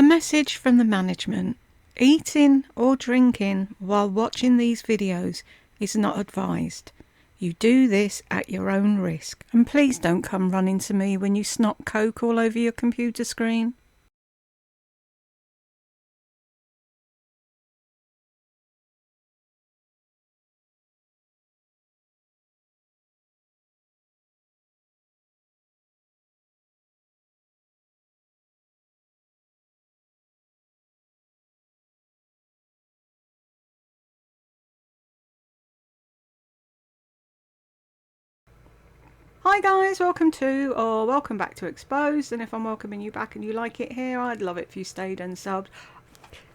message from the management. Eating or drinking while watching these videos is not advised. You do this at your own risk. And please don't come running to me when you snot coke all over your computer screen. Hi guys, welcome back to Exposed, and if I'm welcoming you back and you like it here, I'd love it if you stayed and subbed.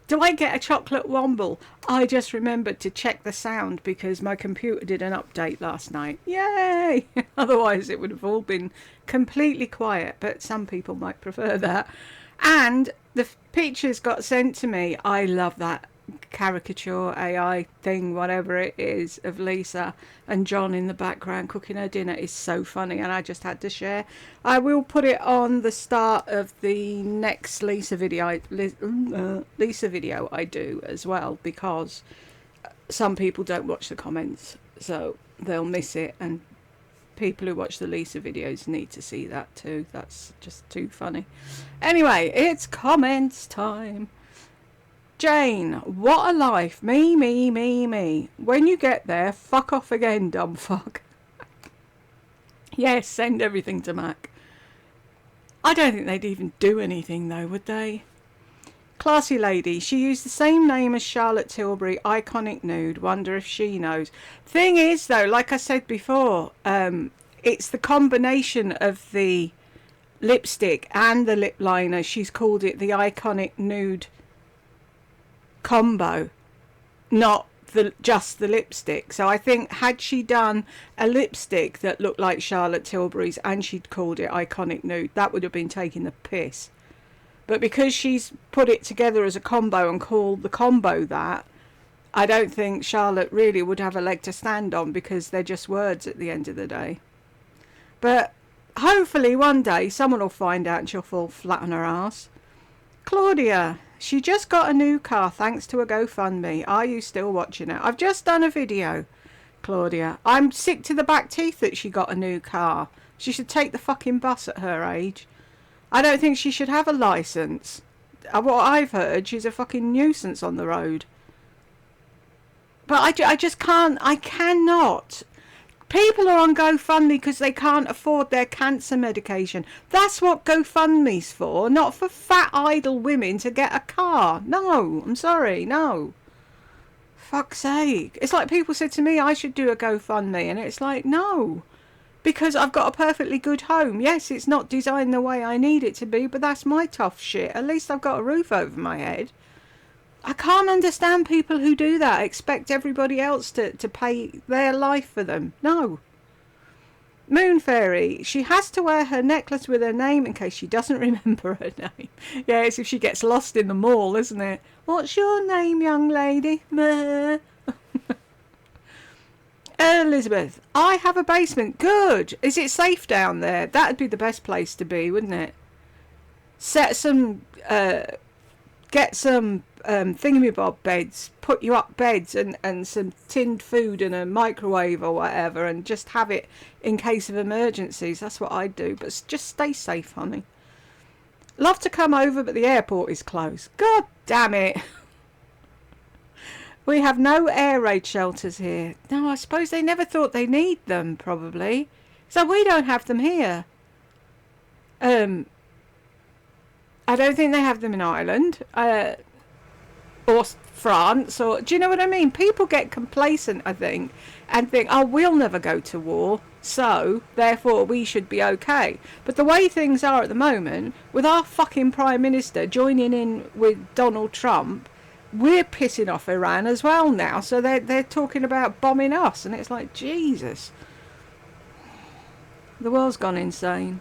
Do I get a chocolate womble? I just remembered to check the sound because my computer did an update last night. Yay! Otherwise it would have all been completely quiet, but some people might prefer that. And the pictures got sent to me. I love that caricature AI thing, whatever it is, of Lisa and John in the background cooking her dinner is so funny, and I just had to share. I will put it on the start of the next Lisa video I do as well, because some people don't watch the comments, so they'll miss it, and people who watch the Lisa videos need to see that too. That's just too funny. Anyway, it's comments time. Jane, what a life. Me. When you get there, fuck off again, dumb fuck. Yes, send everything to Mac. I don't think they'd even do anything though, would they? Classy lady, she used the same name as Charlotte Tilbury, iconic nude. Wonder if she knows. Thing is though, like I said before, it's the combination of the lipstick and the lip liner. She's called it the iconic nude combo, not just the lipstick. So I think had she done a lipstick that looked like Charlotte Tilbury's and she'd called it iconic nude, that would have been taking the piss. But because she's put it together as a combo and called the combo that, I don't think Charlotte really would have a leg to stand on, because they're just words at the end of the day. But hopefully one day someone will find out and she'll fall flat on her ass. Claudia, she just got a new car thanks to a GoFundMe. Are you still watching it? I've just done a video, Claudia. I'm sick to the back teeth that she got a new car. She should take the fucking bus at her age. I don't think she should have a licence. What I've heard, she's a fucking nuisance on the road. But I just can't. I cannot. People are on GoFundMe because they can't afford their cancer medication. That's what GoFundMe's for, not for fat idle women to get a car. No, I'm sorry, no. Fuck's sake. It's like people said to me I should do a GoFundMe, and it's like, no. Because I've got a perfectly good home. Yes, it's not designed the way I need it to be, but that's my tough shit. At least I've got a roof over my head. I can't understand people who do that, expect everybody else to pay their life for them. No. Moon Fairy, she has to wear her necklace with her name in case she doesn't remember her name. Yeah, it's if she gets lost in the mall, isn't it? What's your name, young lady? Elizabeth, I have a basement. Good. Is it safe down there? That'd be the best place to be, wouldn't it? Get some thingamabob beds, put you up beds and some tinned food and a microwave or whatever, and just have it in case of emergencies. That's what I'd do. But just stay safe, honey. Love to come over, but the airport is closed. God damn it. We have no air raid shelters here. No, I suppose they never thought they need them, probably. So we don't have them here. I don't think they have them in Ireland. Or France, or do you know what I mean? People get complacent, I think, and think, oh, we'll never go to war, so therefore we should be okay. But the way things are at the moment, with our fucking Prime Minister joining in with Donald Trump, we're pissing off Iran as well now, so they're talking about bombing us, and it's like, Jesus. The world's gone insane.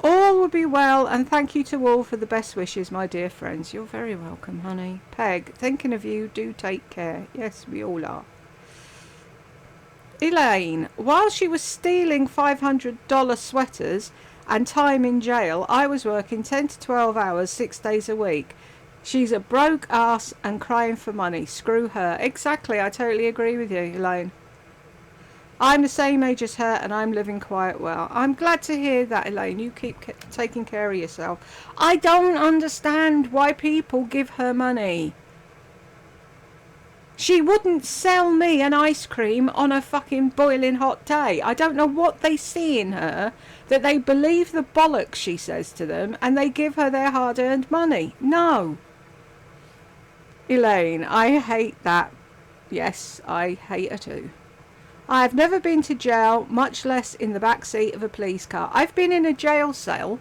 All will be well, and thank you to all for the best wishes, my dear friends. You're very welcome, honey. Peg, thinking of you, do take care. Yes, we all are. Elaine, while she was stealing $500 sweaters and time in jail. I was working 10 to 12 hours, 6 days a week. She's a broke ass and crying for money. Screw her. Exactly, I totally agree with you, Elaine. I'm the same age as her and I'm living quite well. I'm glad to hear that, Elaine. You keep taking care of yourself. I don't understand why people give her money. She wouldn't sell me an ice cream on a fucking boiling hot day. I don't know what they see in her that they believe the bollocks she says to them and they give her their hard-earned money. No. Elaine, I hate that. Yes, I hate her too. I have never been to jail, much less in the back seat of a police car. I've been in a jail cell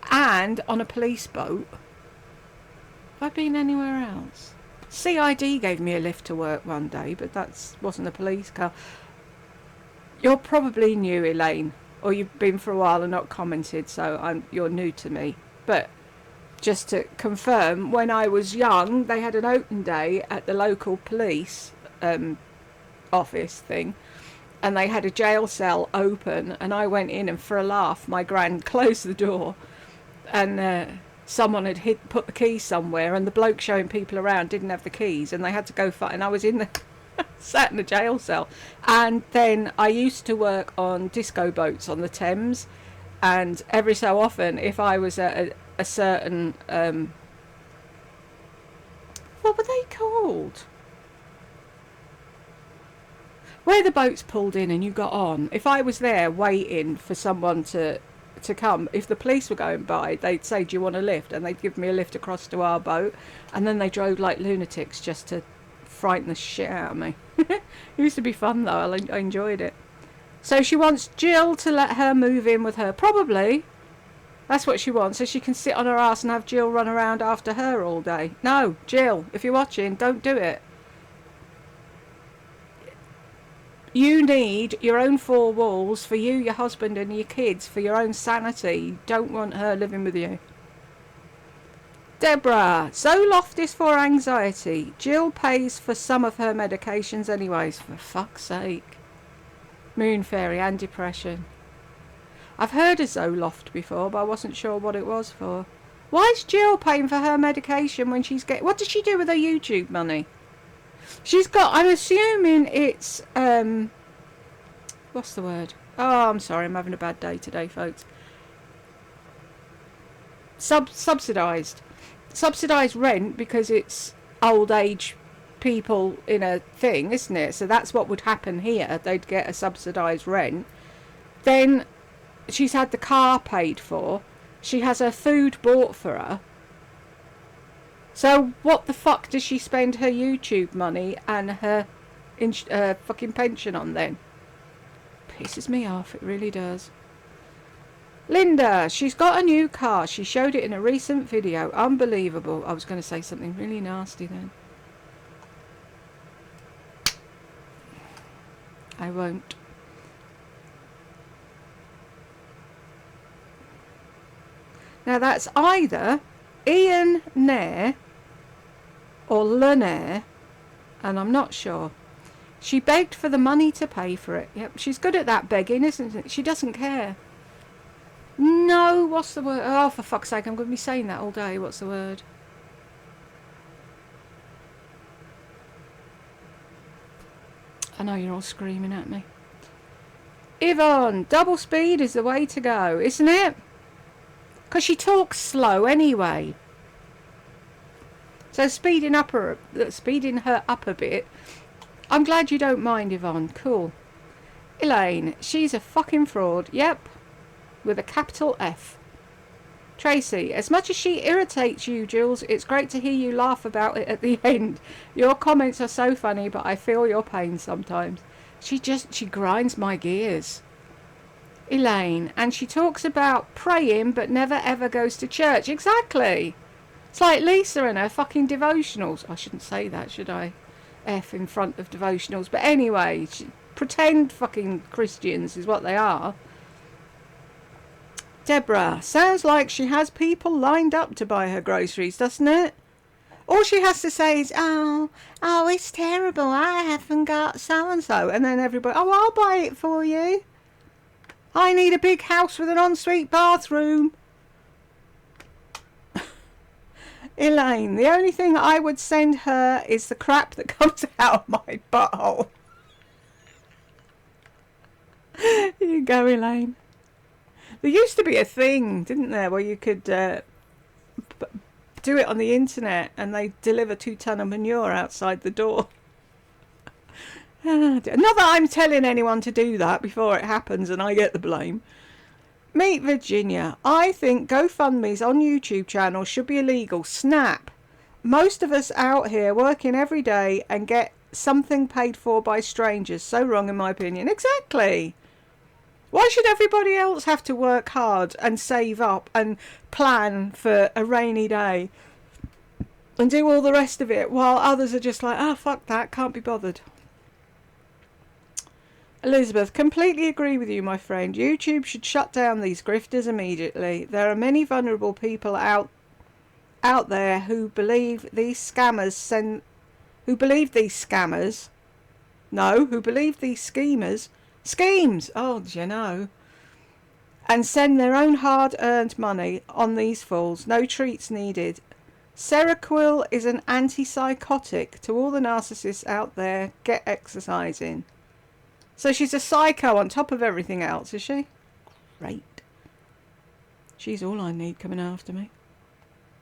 and on a police boat. Have I been anywhere else? CID gave me a lift to work one day, but that wasn't a police car. You're probably new, Elaine, or you've been for a while and not commented, so you're new to me. But just to confirm, when I was young, they had an open day at the local police office thing, and they had a jail cell open, and I went in, and for a laugh, my gran closed the door, and someone had put the keys somewhere, and the bloke showing people around didn't have the keys, and they had to go and I was in the sat in the jail cell. And then I used to work on disco boats on the Thames, and every so often, if I was at a certain what were they called? Where the boats pulled in and you got on. If I was there waiting for someone to come, if the police were going by, they'd say, do you want a lift? And they'd give me a lift across to our boat, and then they drove like lunatics just to frighten the shit out of me. It used to be fun though. I enjoyed it. So she wants Jill to let her move in with her. Probably that's what she wants, so she can sit on her ass and have Jill run around after her all day. No, Jill, if you're watching, don't do it. You need your own four walls for you, your husband and your kids, for your own sanity. You don't want her living with you. Deborah, Zoloft is for anxiety. Jill pays for some of her medications anyways, for fuck's sake. Moon Fairy and depression. I've heard of Zoloft before, but I wasn't sure what it was for. Why is Jill paying for her medication when she's what does she do with her YouTube money? She's got, I'm assuming it's, what's the word? Oh, I'm sorry, I'm having a bad day today, folks. Subsidised. Subsidised rent, because it's old age people in a thing, isn't it? So that's what would happen here. They'd get a subsidised rent. Then she's had the car paid for. She has her food bought for her. So what the fuck does she spend her YouTube money and her fucking pension on then? Pisses me off, it really does. Linda, she's got a new car. She showed it in a recent video. Unbelievable. I was going to say something really nasty then. I won't. Now that's either Ian Nair or Lenair, and I'm not sure. She begged for the money to pay for it. Yep, she's good at that begging, isn't it? She doesn't care. No, what's the word? Oh, for fuck's sake, I'm going to be saying that all day. What's the word? I know you're all screaming at me. Yvonne, double speed is the way to go, isn't it? Because she talks slow anyway. So speeding her up a bit. I'm glad you don't mind, Yvonne. Cool. Elaine, she's a fucking fraud. Yep. With a capital F. Tracy, as much as she irritates you, Jules, it's great to hear you laugh about it at the end. Your comments are so funny, but I feel your pain sometimes. She grinds my gears. Elaine, and she talks about praying but never ever goes to church. Exactly. It's like Lisa and her fucking devotionals. I shouldn't say that, should I? F in front of devotionals. But anyway, pretend fucking Christians is what they are. Deborah, sounds like she has people lined up to buy her groceries, doesn't it? All she has to say is, oh, it's terrible. I haven't got so-and-so. And then everybody, oh, I'll buy it for you. I need a big house with an ensuite bathroom. Elaine, the only thing I would send her is the crap that comes out of my butthole. Here you go, Elaine. There used to be a thing, didn't there, where you could do it on the internet and they deliver 2 tons of manure outside the door. Not that I'm telling anyone to do that before it happens and I get the blame. Meet Virginia. I think GoFundMe's on YouTube channel should be illegal. Snap. Most of us out here working every day and get something paid for by strangers. So wrong in my opinion. Exactly. Why should everybody else have to work hard and save up and plan for a rainy day and do all the rest of it while others are just like, oh, fuck that, can't be bothered. Elizabeth, completely agree with you, my friend. YouTube should shut down these grifters immediately. There are many vulnerable people out there who believe these schemers, schemes, oh, do you know, and send their own hard-earned money on these fools. No treats needed. Seroquel is an antipsychotic. To all the narcissists out there, get exercising. So she's a psycho on top of everything else, is she? Great. She's all I need coming after me.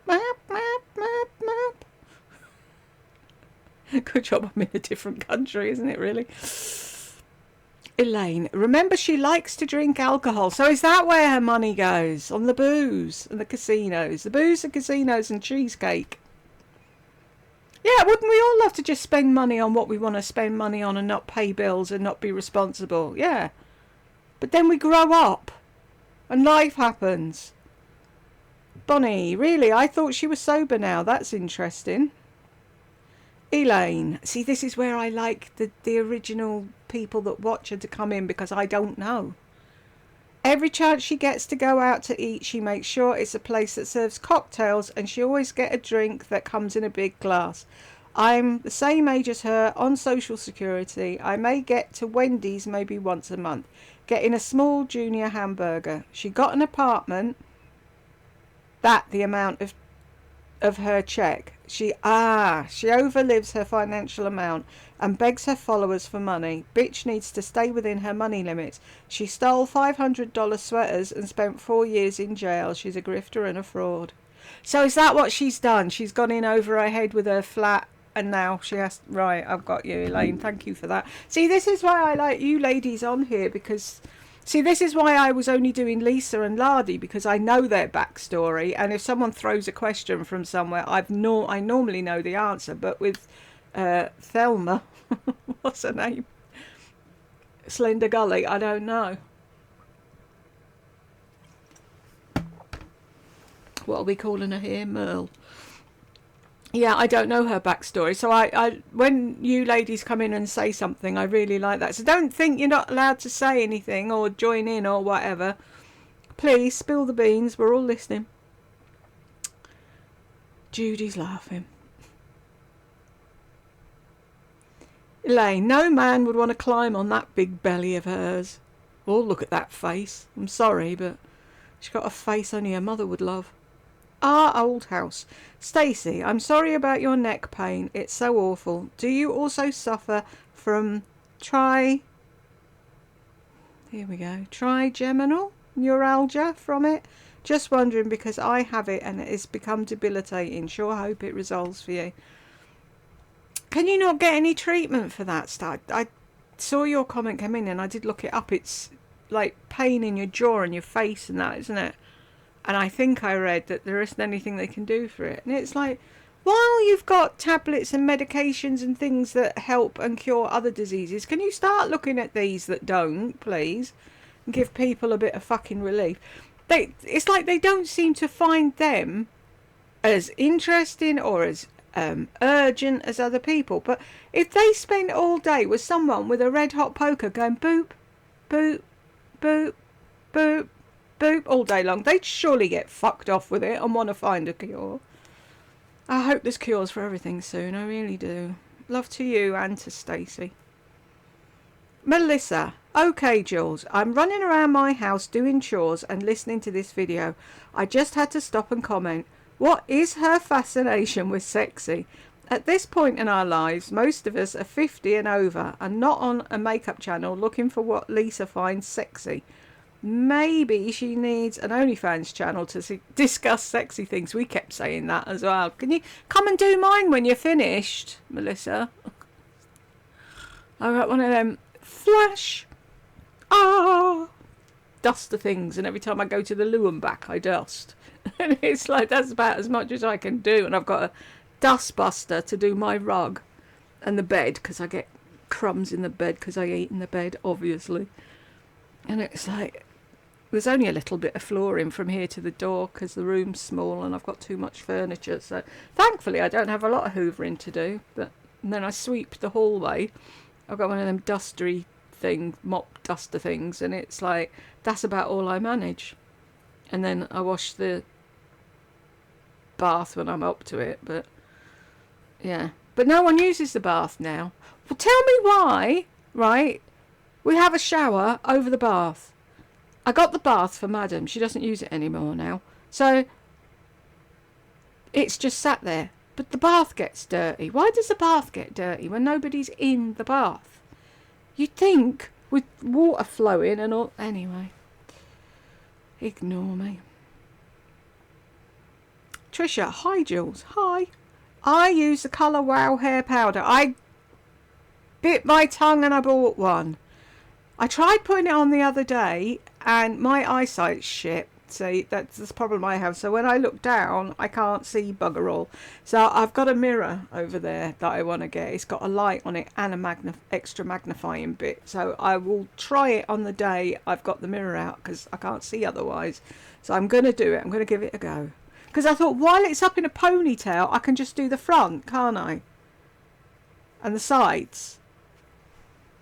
Map, map, map, map. Good job I'm in a different country, isn't it, really? Elaine, remember she likes to drink alcohol, so is that where her money goes? On the booze and the casinos. The booze, the casinos and cheesecake. Yeah, wouldn't we all love to just spend money on what we want to spend money on and not pay bills and not be responsible? Yeah. But then we grow up and life happens. Bonnie, really? I thought she was sober now. That's interesting. Elaine, see, this is where I like the original people that watch her to come in because I don't know. Every chance she gets to go out to eat, she makes sure it's a place that serves cocktails and she always get a drink that comes in a big glass. I'm the same age as her, on social security. I may get to Wendy's maybe once a month, getting a small junior hamburger. She got an apartment, the amount of her check. She overlives her financial amount and begs her followers for money. Bitch needs to stay within her money limits. She stole $500 sweaters and spent 4 years in jail. She's a grifter and a fraud. So is that what she's done? She's gone in over her head with her flat and now she has... Right, I've got you, Elaine. Thank you for that. See, this is why I like you ladies on here because... See, this is why I was only doing Lisa and Lardy, because I know their backstory, and if someone throws a question from somewhere, I normally know the answer. But with Thelma, what's her name? Slender Gully, I don't know. What are we calling her here? Merle. Yeah, I don't know her backstory. So I when you ladies come in and say something, I really like that. So don't think you're not allowed to say anything or join in or whatever. Please, spill the beans. We're all listening. Judy's laughing. Elaine, no man would want to climb on that big belly of hers. Oh, look at that face. I'm sorry, but she's got a face only her mother would love. Our old house. Stacey, I'm sorry about your neck pain. It's so awful. Do you also suffer from trigeminal neuralgia from it? Just wondering because I have it and it has become debilitating. Sure hope it resolves for you. Can you not get any treatment for that stuff? I saw your comment come in and I did look it up. It's like pain in your jaw and your face and that, isn't it? And I think I read that there isn't anything they can do for it. And it's like, while you've got tablets and medications and things that help and cure other diseases, can you start looking at these that don't, please? And give people a bit of fucking relief. It's like they don't seem to find them as interesting or as urgent as other people. But if they spend all day with someone with a red hot poker going boop, boop, boop, boop, boop all day long, they'd surely get fucked off with it and want to find a cure. I hope there's cures for everything soon. I really do. Love to you and to Stacey. Melissa. Okay, Jules. I'm running around my house doing chores and listening to this video. I just had to stop and comment. What is her fascination with sexy? At this point in our lives, most of us are 50 and over and not on a makeup channel looking for what Lisa finds sexy. Maybe she needs an OnlyFans channel to discuss sexy things. We kept saying that as well. Can you come and do mine when you're finished, Melissa? I got one of them flash duster things, and every time I go to the loo and back I dust. And it's like, that's about as much as I can do. And I've got a dust buster to do my rug and the bed, because I get crumbs in the bed because I eat in the bed, obviously. And it's like, there's only a little bit of flooring from here to the door because the room's small and I've got too much furniture. So thankfully I don't have a lot of hoovering to do. But and then I sweep the hallway. I've got one of them dustery mop duster things, and it's like, that's about all I manage. And then I wash the bath when I'm up to it, but yeah. But no one uses the bath now. Well, tell me why, right? We have a shower over the bath. I got the bath for Madam. She doesn't use it anymore now. So it's just sat there. But the bath gets dirty. Why does the bath get dirty when nobody's in the bath? You'd think with water flowing and all. Anyway. Ignore me. Trisha, hi Jules. Hi. I use the Colour Wow hair powder. I bit my tongue and I bought one. I tried putting it on the other day and my eyesight's shit. See, that's the problem I have. So when I look down, I can't see bugger all. So I've got a mirror over there that I want to get. It's got a light on it and a extra magnifying bit. So I will try it on the day I've got the mirror out because I can't see otherwise. So I'm going to do it. I'm going to give it a go. Because I thought, while it's up in a ponytail, I can just do the front, can't I? And the sides.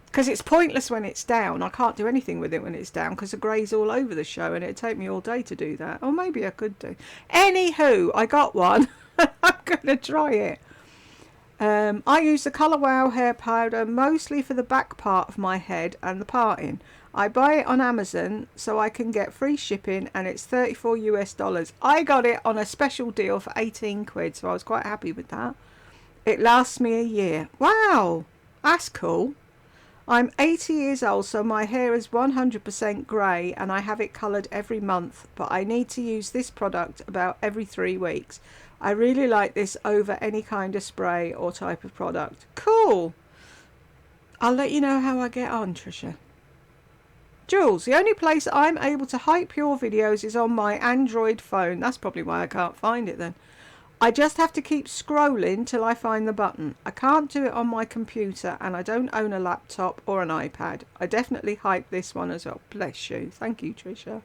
Because it's pointless when it's down. I can't do anything with it when it's down because the grey's all over the show and it'd take me all day to do that. Or maybe I could do. Anywho, I got one. I'm going to try it. I use the Colour Wow hair powder mostly for the back part of my head and the parting. I buy it on Amazon so I can get free shipping and it's $34 US. I got it on a special deal for 18 quid, so I was quite happy with that. It lasts me a year. Wow, that's cool. I'm 80 years old, so my hair is 100% grey and I have it coloured every month, but I need to use this product about every 3 weeks. I really like this over any kind of spray or type of product. Cool. I'll let you know how I get on, Trisha. Jules, the only place I'm able to hype your videos is on my Android phone. That's probably why I can't find it then. I just have to keep scrolling till I find the button. I can't do it on my computer and I don't own a laptop or an iPad. I definitely hype this one as well. Bless you. Thank you, Trisha.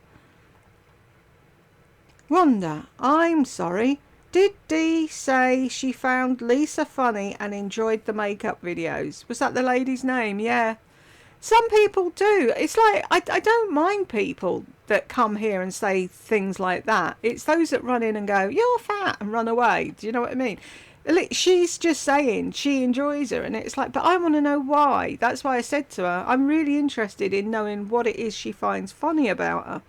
Wanda, I'm sorry. Did Dee say she found Lisa funny and enjoyed the makeup videos? Was that the lady's name? Yeah. Some people do. It's like, I don't mind people that come here and say things like that. It's those that run in and go, you're fat, and run away. Do you know what I mean? She's just saying she enjoys her, and it's like, but I want to know why. That's why I said to her, I'm really interested in knowing what it is she finds funny about her.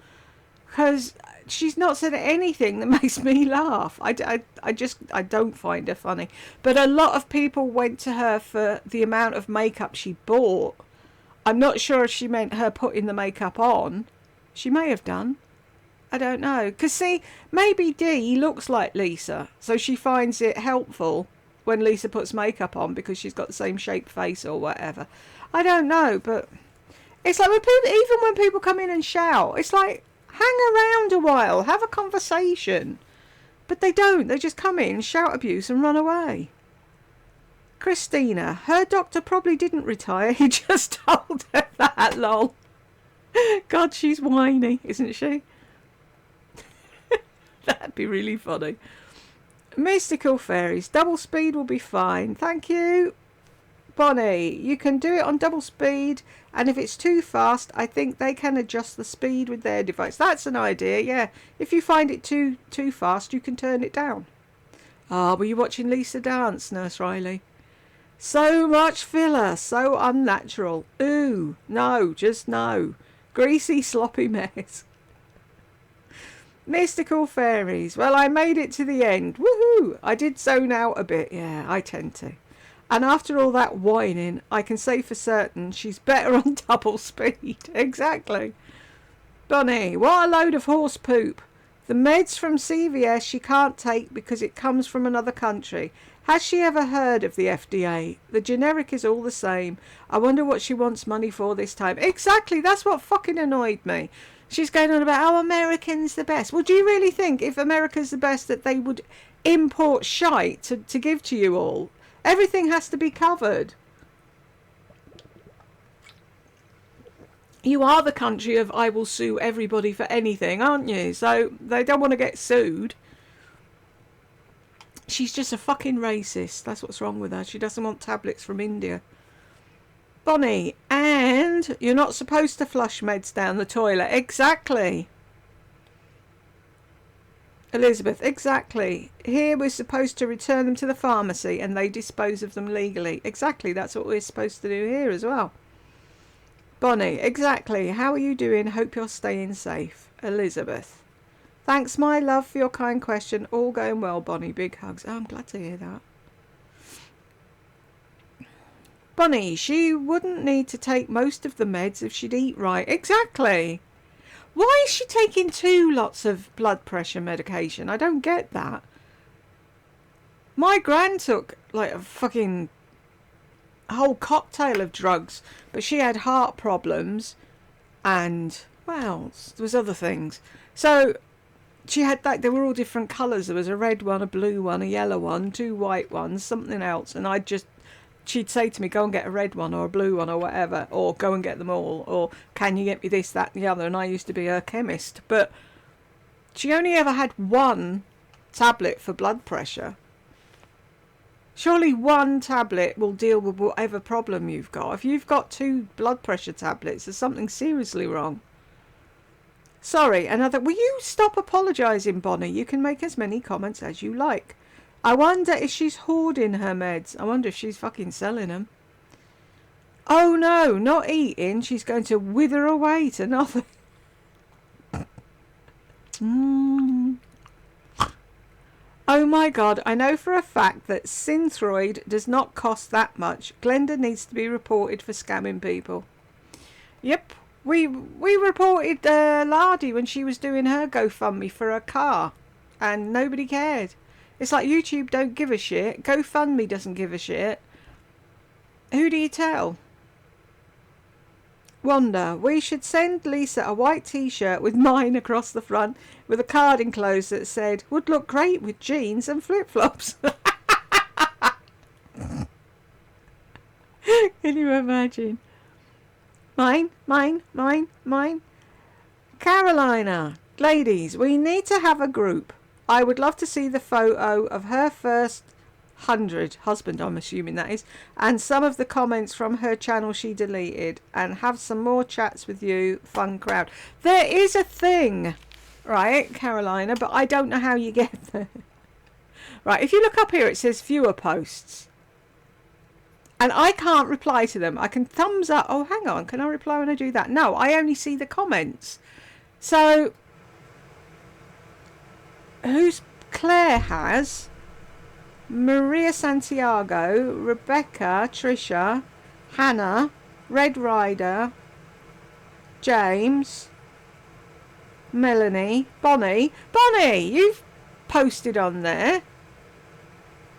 Because she's not said anything that makes me laugh. I don't find her funny. But a lot of people went to her for the amount of makeup she bought. I'm not sure if she meant her putting the makeup on. She may have done. I don't know. Because, see, maybe Dee looks like Lisa, so she finds it helpful when Lisa puts makeup on because she's got the same shaped face or whatever. I don't know, but it's like when people, even when people come in and shout, it's like, hang around a while, have a conversation. But they don't. They just come in, shout abuse and run away. Christina, her doctor probably didn't retire. He just told her that, lol. God, she's whiny, isn't she? That'd be really funny. Mystical fairies, double speed will be fine. Thank you. Bonnie, you can do it on double speed, and if it's too fast, I think they can adjust the speed with their device. That's an idea, yeah. If you find it too fast, you can turn it down. Ah, were you watching Lisa dance, Nurse Riley? So much filler, so unnatural. Ooh, no, just no. Greasy, sloppy mess. Mystical fairies. Well, I made it to the end. Woohoo! I did zone out a bit. Yeah, I tend to. And after all that whining, I can say for certain she's better on double speed. Exactly. Bonnie, what a load of horse poop. The meds from CVS she can't take because it comes from another country. Has she ever heard of the FDA? The generic is all the same. I wonder what she wants money for this time. Exactly, that's what fucking annoyed me. She's going on about how Americans the best. Well, do you really think if America's the best that they would import shite to give to you all? Everything has to be covered. You are the country of I will sue everybody for anything, aren't you? So they don't want to get sued. She's just a fucking racist. That's what's wrong with her. She doesn't want tablets from India. Bonnie, and you're not supposed to flush meds down the toilet. Exactly. Elizabeth, exactly. Here we're supposed to return them to the pharmacy and they dispose of them legally. Exactly, that's what we're supposed to do here as well. Bonnie, exactly. How are you doing? Hope you're staying safe. Elizabeth. Thanks, my love, for your kind question. All going well, Bonnie. Big hugs. Oh, I'm glad to hear that. Bonnie, she wouldn't need to take most of the meds if she'd eat right. Exactly. Why is she taking 2 lots of blood pressure medication? I don't get that. My gran took like a fucking whole cocktail of drugs, but she had heart problems and, well, there was other things. So she had that, they were all different colours. There was a red one, a blue one, a yellow one, 2 white ones, something else. And she'd say to me, go and get a red one or a blue one or whatever, or go and get them all, or can you get me this, that and the other? And I used to be her chemist. But she only ever had 1 tablet for blood pressure. Surely 1 tablet will deal with whatever problem you've got. If you've got 2 blood pressure tablets, there's something seriously wrong. Sorry, will you stop apologising, Bonnie? You can make as many comments as you like. I wonder if she's hoarding her meds. I wonder if she's fucking selling them. Oh no, not eating. She's going to wither away to nothing. Oh my God, I know for a fact that Synthroid does not cost that much. Glenda needs to be reported for scamming people. Yep, we reported Lardy when she was doing her GoFundMe for her car, and nobody cared. It's like YouTube don't give a shit. GoFundMe doesn't give a shit. Who do you tell? Wanda, we should send Lisa a white t-shirt with mine across the front with a card enclosed that said, would look great with jeans and flip-flops. Can you imagine? Mine. Carolina, ladies, we need to have a group. I would love to see the photo of her first 100 husband, I'm assuming that is, and some of the comments from her channel she deleted, and have some more chats with you. Fun crowd. There is a thing, right, Carolina, but I don't know how you get there. Right, if you look up here, it says viewer posts, and I can't reply to them. I can thumbs up. Oh, hang on, can I reply when I do that? No, I only see the comments. So who's Claire has Maria Santiago, Rebecca, Trisha, Hannah, Red Rider, James, Melanie, Bonnie, you've posted on there.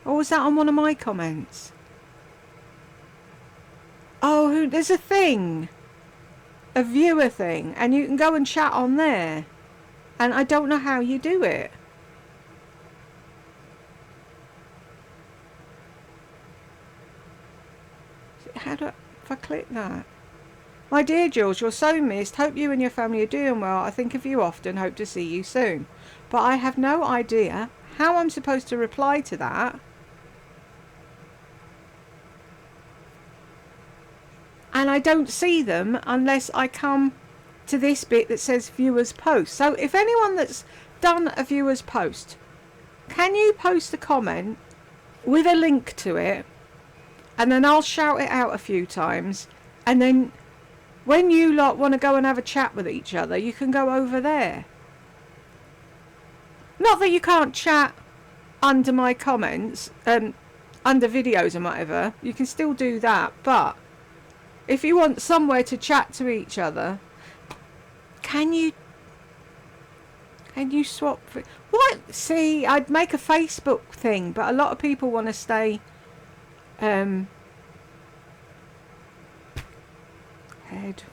Or was that on one of my comments? Oh, there's a thing, a viewer thing, and you can go and chat on there, and I don't know how you do it. If I click that? My dear Jules, you're so missed. Hope you and your family are doing well. I think of you often. Hope to see you soon. But I have no idea how I'm supposed to reply to that. And I don't see them unless I come to this bit that says viewers post. So if anyone that's done a viewers post, can you post a comment with a link to it? and then I'll shout it out a few times, and then when you lot want to go and have a chat with each other, you can go over there. Not that you can't chat under my comments, under videos and whatever. You can still do that, but if you want somewhere to chat to each other, can you swap? What? See, I'd make a Facebook thing, but a lot of people want to stay head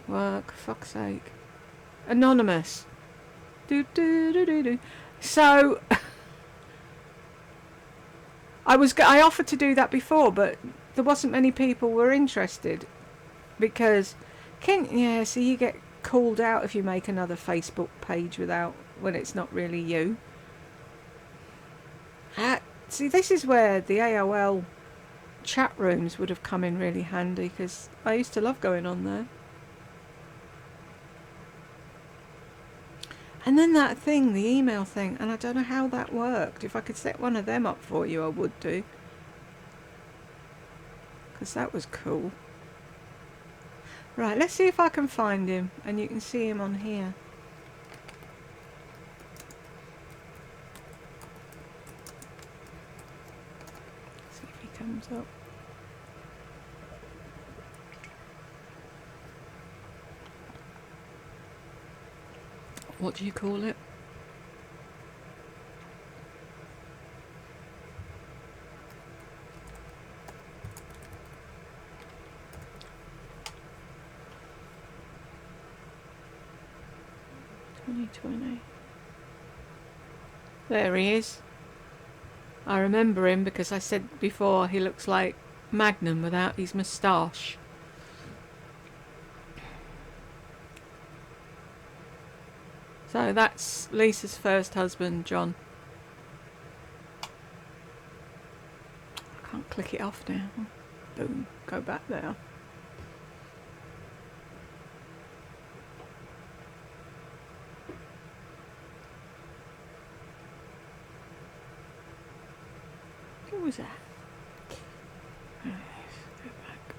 work, fuck's sake, anonymous. Do do do do do. So I offered to do that before, but there wasn't many people were interested because so you get called out if you make another Facebook page when it's not really you. See, this is where the AOL chat rooms would have come in really handy, because I used to love going on there. And then that thing, the email thing, and I don't know how that worked. If I could set one of them up for you, I would do, because that was cool. Right, let's see if I can find him, and you can see him on here. See if he comes up. What do you call it? There he is. I remember him because I said before he looks like Magnum without his moustache. So that's Lisa's first husband, John. I can't click it off now. Boom, go back there. Who was that? Go back.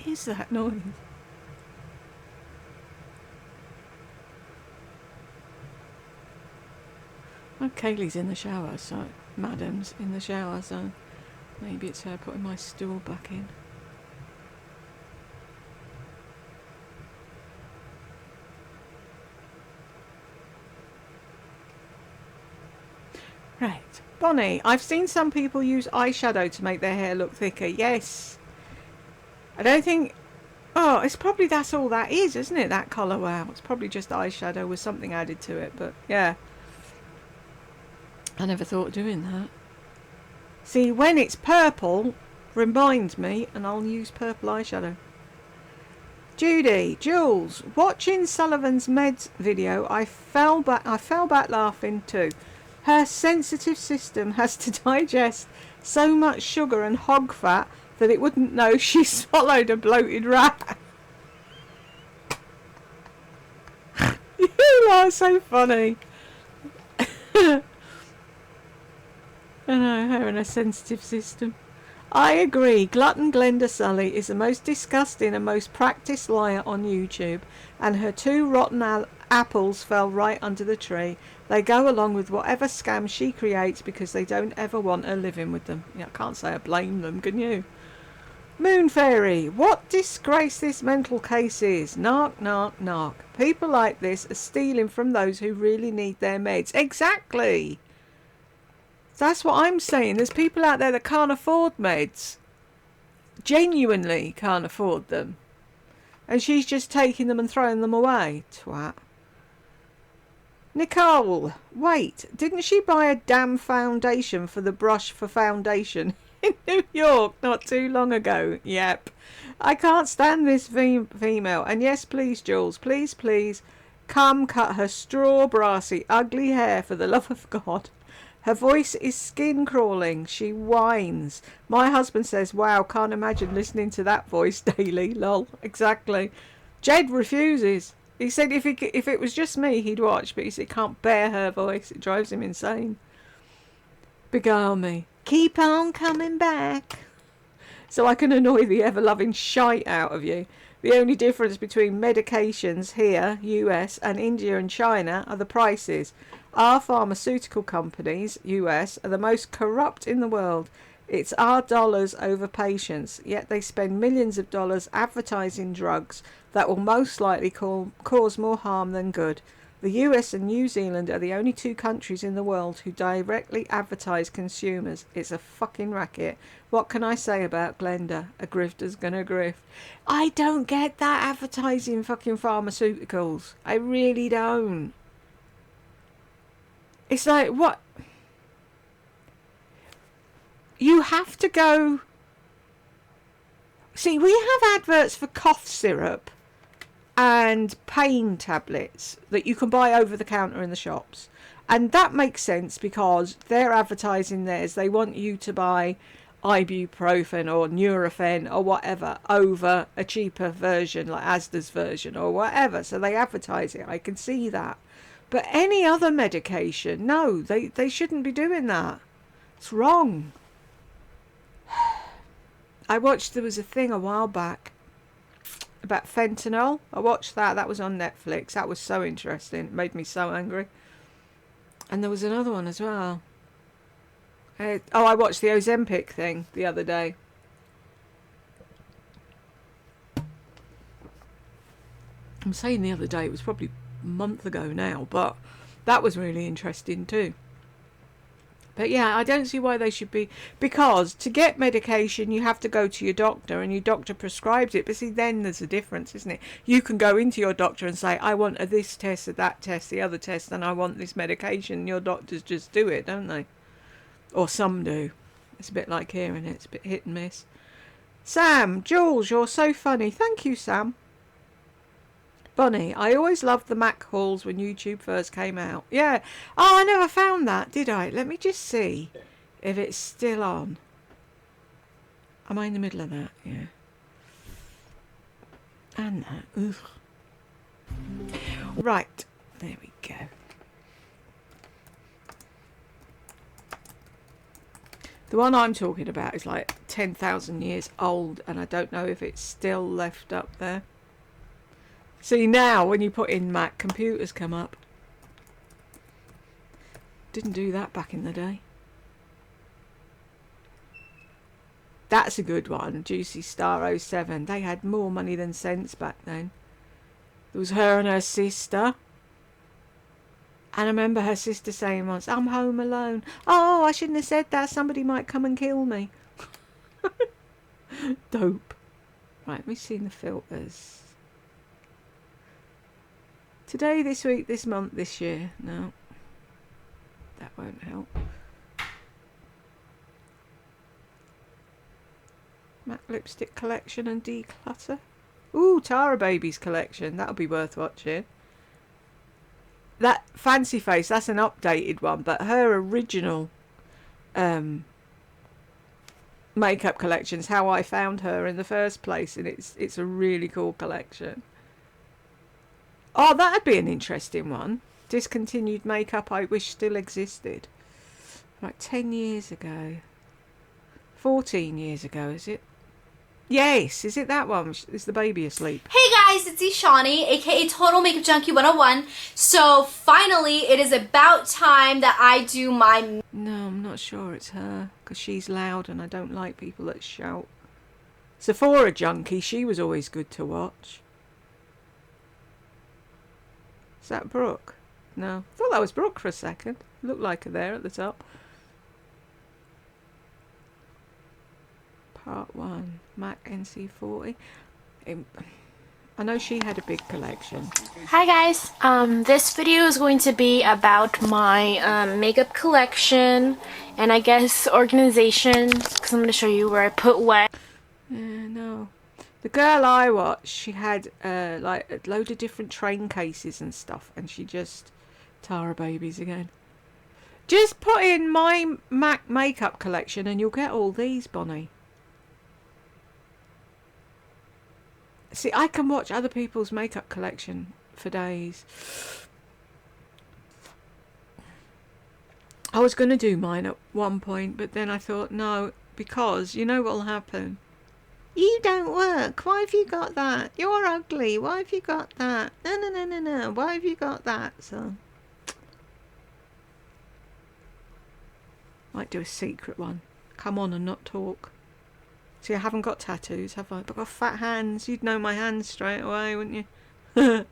Is that noise? Oh, Kaylee's in the shower, so Madam's in the shower, so maybe it's her putting my stool back in. Right, Bonnie, I've seen some people use eyeshadow to make their hair look thicker. Yes. I don't think... Oh, it's probably that's all that is, isn't it? That colour, wow. It's probably just eyeshadow with something added to it, but yeah. I never thought of doing that. See, when it's purple, remind me, and I'll use purple eyeshadow. Jules, watching Sullivan's Meds video, I fell back laughing too. Her sensitive system has to digest so much sugar and hog fat that it wouldn't know she swallowed a bloated rat. You are so funny. I know, her and her sensitive system. I agree. Glutton Glenda Sully is the most disgusting and most practiced liar on YouTube, and her two rotten apples fell right under the tree. They go along with whatever scam she creates because they don't ever want her living with them. Yeah, I can't say I blame them, can you? Moon Fairy, what disgrace this mental case is. Narc, narc, narc. People like this are stealing from those who really need their meds. Exactly. That's what I'm saying. There's people out there that can't afford meds. Genuinely can't afford them. And she's just taking them and throwing them away. Twat. Nicole, wait. Didn't she buy a damn foundation for the brush for foundation in New York not too long ago? Yep. I can't stand this female. And yes, please, Jules. Please, please. Come cut her straw brassy ugly hair for the love of God. Her voice is skin crawling. She whines. My husband says, wow, can't imagine listening to that voice daily. Lol. Exactly. Jed refuses. He said if it was just me, he'd watch, but he said he can't bear her voice. It drives him insane. Beguile me. Keep on coming back. So I can annoy the ever-loving shite out of you. The only difference between medications here, US, and India and China are the prices. Our pharmaceutical companies, US, are the most corrupt in the world. It's our dollars over patients, yet they spend millions of dollars advertising drugs that will most likely cause more harm than good. The US and New Zealand are the only two countries in the world who directly advertise consumers. It's a fucking racket. What can I say about Glenda? A grifter's gonna grift. I don't get that advertising fucking pharmaceuticals. I really don't. It's like, what? You have to go... See, we have adverts for cough syrup and pain tablets that you can buy over the counter in the shops. And that makes sense because they're advertising theirs. They want you to buy ibuprofen or Nurofen or whatever over a cheaper version like Asda's version or whatever. So they advertise it. I can see that. But any other medication, no, they shouldn't be doing that. It's wrong. I watched, there was a thing a while back about fentanyl. I watched that. That was on Netflix. That was so interesting. It made me so angry. And there was another one as well. I watched the Ozempic thing the other day. I'm saying the other day, it was probably a month ago now, but that was really interesting too. But yeah, I don't see why they should be... Because to get medication, you have to go to your doctor and your doctor prescribes it. But see, then there's a difference, isn't it? You can go into your doctor and say, I want this test, that test, the other test, and I want this medication. Your doctors just do it, don't they? Or some do. It's a bit like hearing it. It's a bit hit and miss. Sam, Jules, you're so funny. Thank you, Sam. Bonnie, I always loved the Mac hauls when YouTube first came out. Yeah. Oh, I never found that, did I? Let me just see if it's still on. Am I in the middle of that? Yeah. And that. Ugh. Right. There we go. The one I'm talking about is like 10,000 years old, and I don't know if it's still left up there. See, now when you put in Mac, computers come up. Didn't do that back in the day. That's a good one. Juicy Star 07. They had more money than sense back then. There was her and her sister. And I remember her sister saying once, I'm home alone. Oh, I shouldn't have said that. Somebody might come and kill me. Dope. Right, let me see the filters. Today, this week, this month, this year. No. That won't help. MAC lipstick collection and declutter. Ooh, Tara Baby's collection. That'll be worth watching. That Fancy Face, that's an updated one. But her original makeup collection's how I found her in the first place. And it's a really cool collection. Oh, that'd be an interesting one. Discontinued makeup I wish still existed. Like 10 years ago. 14 years ago, is it? Yes, is it that one? Is the baby asleep? Hey guys, it's Ishani, aka Total Makeup Junkie 101. So finally, it is about time that I do my... No, I'm not sure it's her, because she's loud and I don't like people that shout. Sephora Junkie, she was always good to watch. Is that Brooke? No. I thought that was Brooke for a second. Looked like her there at the top. Part 1. MAC NC40. I know she had a big collection. Hi guys. This video is going to be about my makeup collection and I guess organization, because I'm going to show you where I put what. No. The girl I watched, she had like a load of different train cases and stuff, and she just... Tara Babies again. Just put in my MAC makeup collection and you'll get all these, Bonnie. See, I can watch other people's makeup collection for days. I was going to do mine at one point, but then I thought, no, because you know what will happen. You don't work. Why have you got that? You're ugly. Why have you got that? No. Why have you got that? So, might do a secret one. Come on and not talk. See, I haven't got tattoos, have I? But I've got fat hands. You'd know my hands straight away, wouldn't you? No,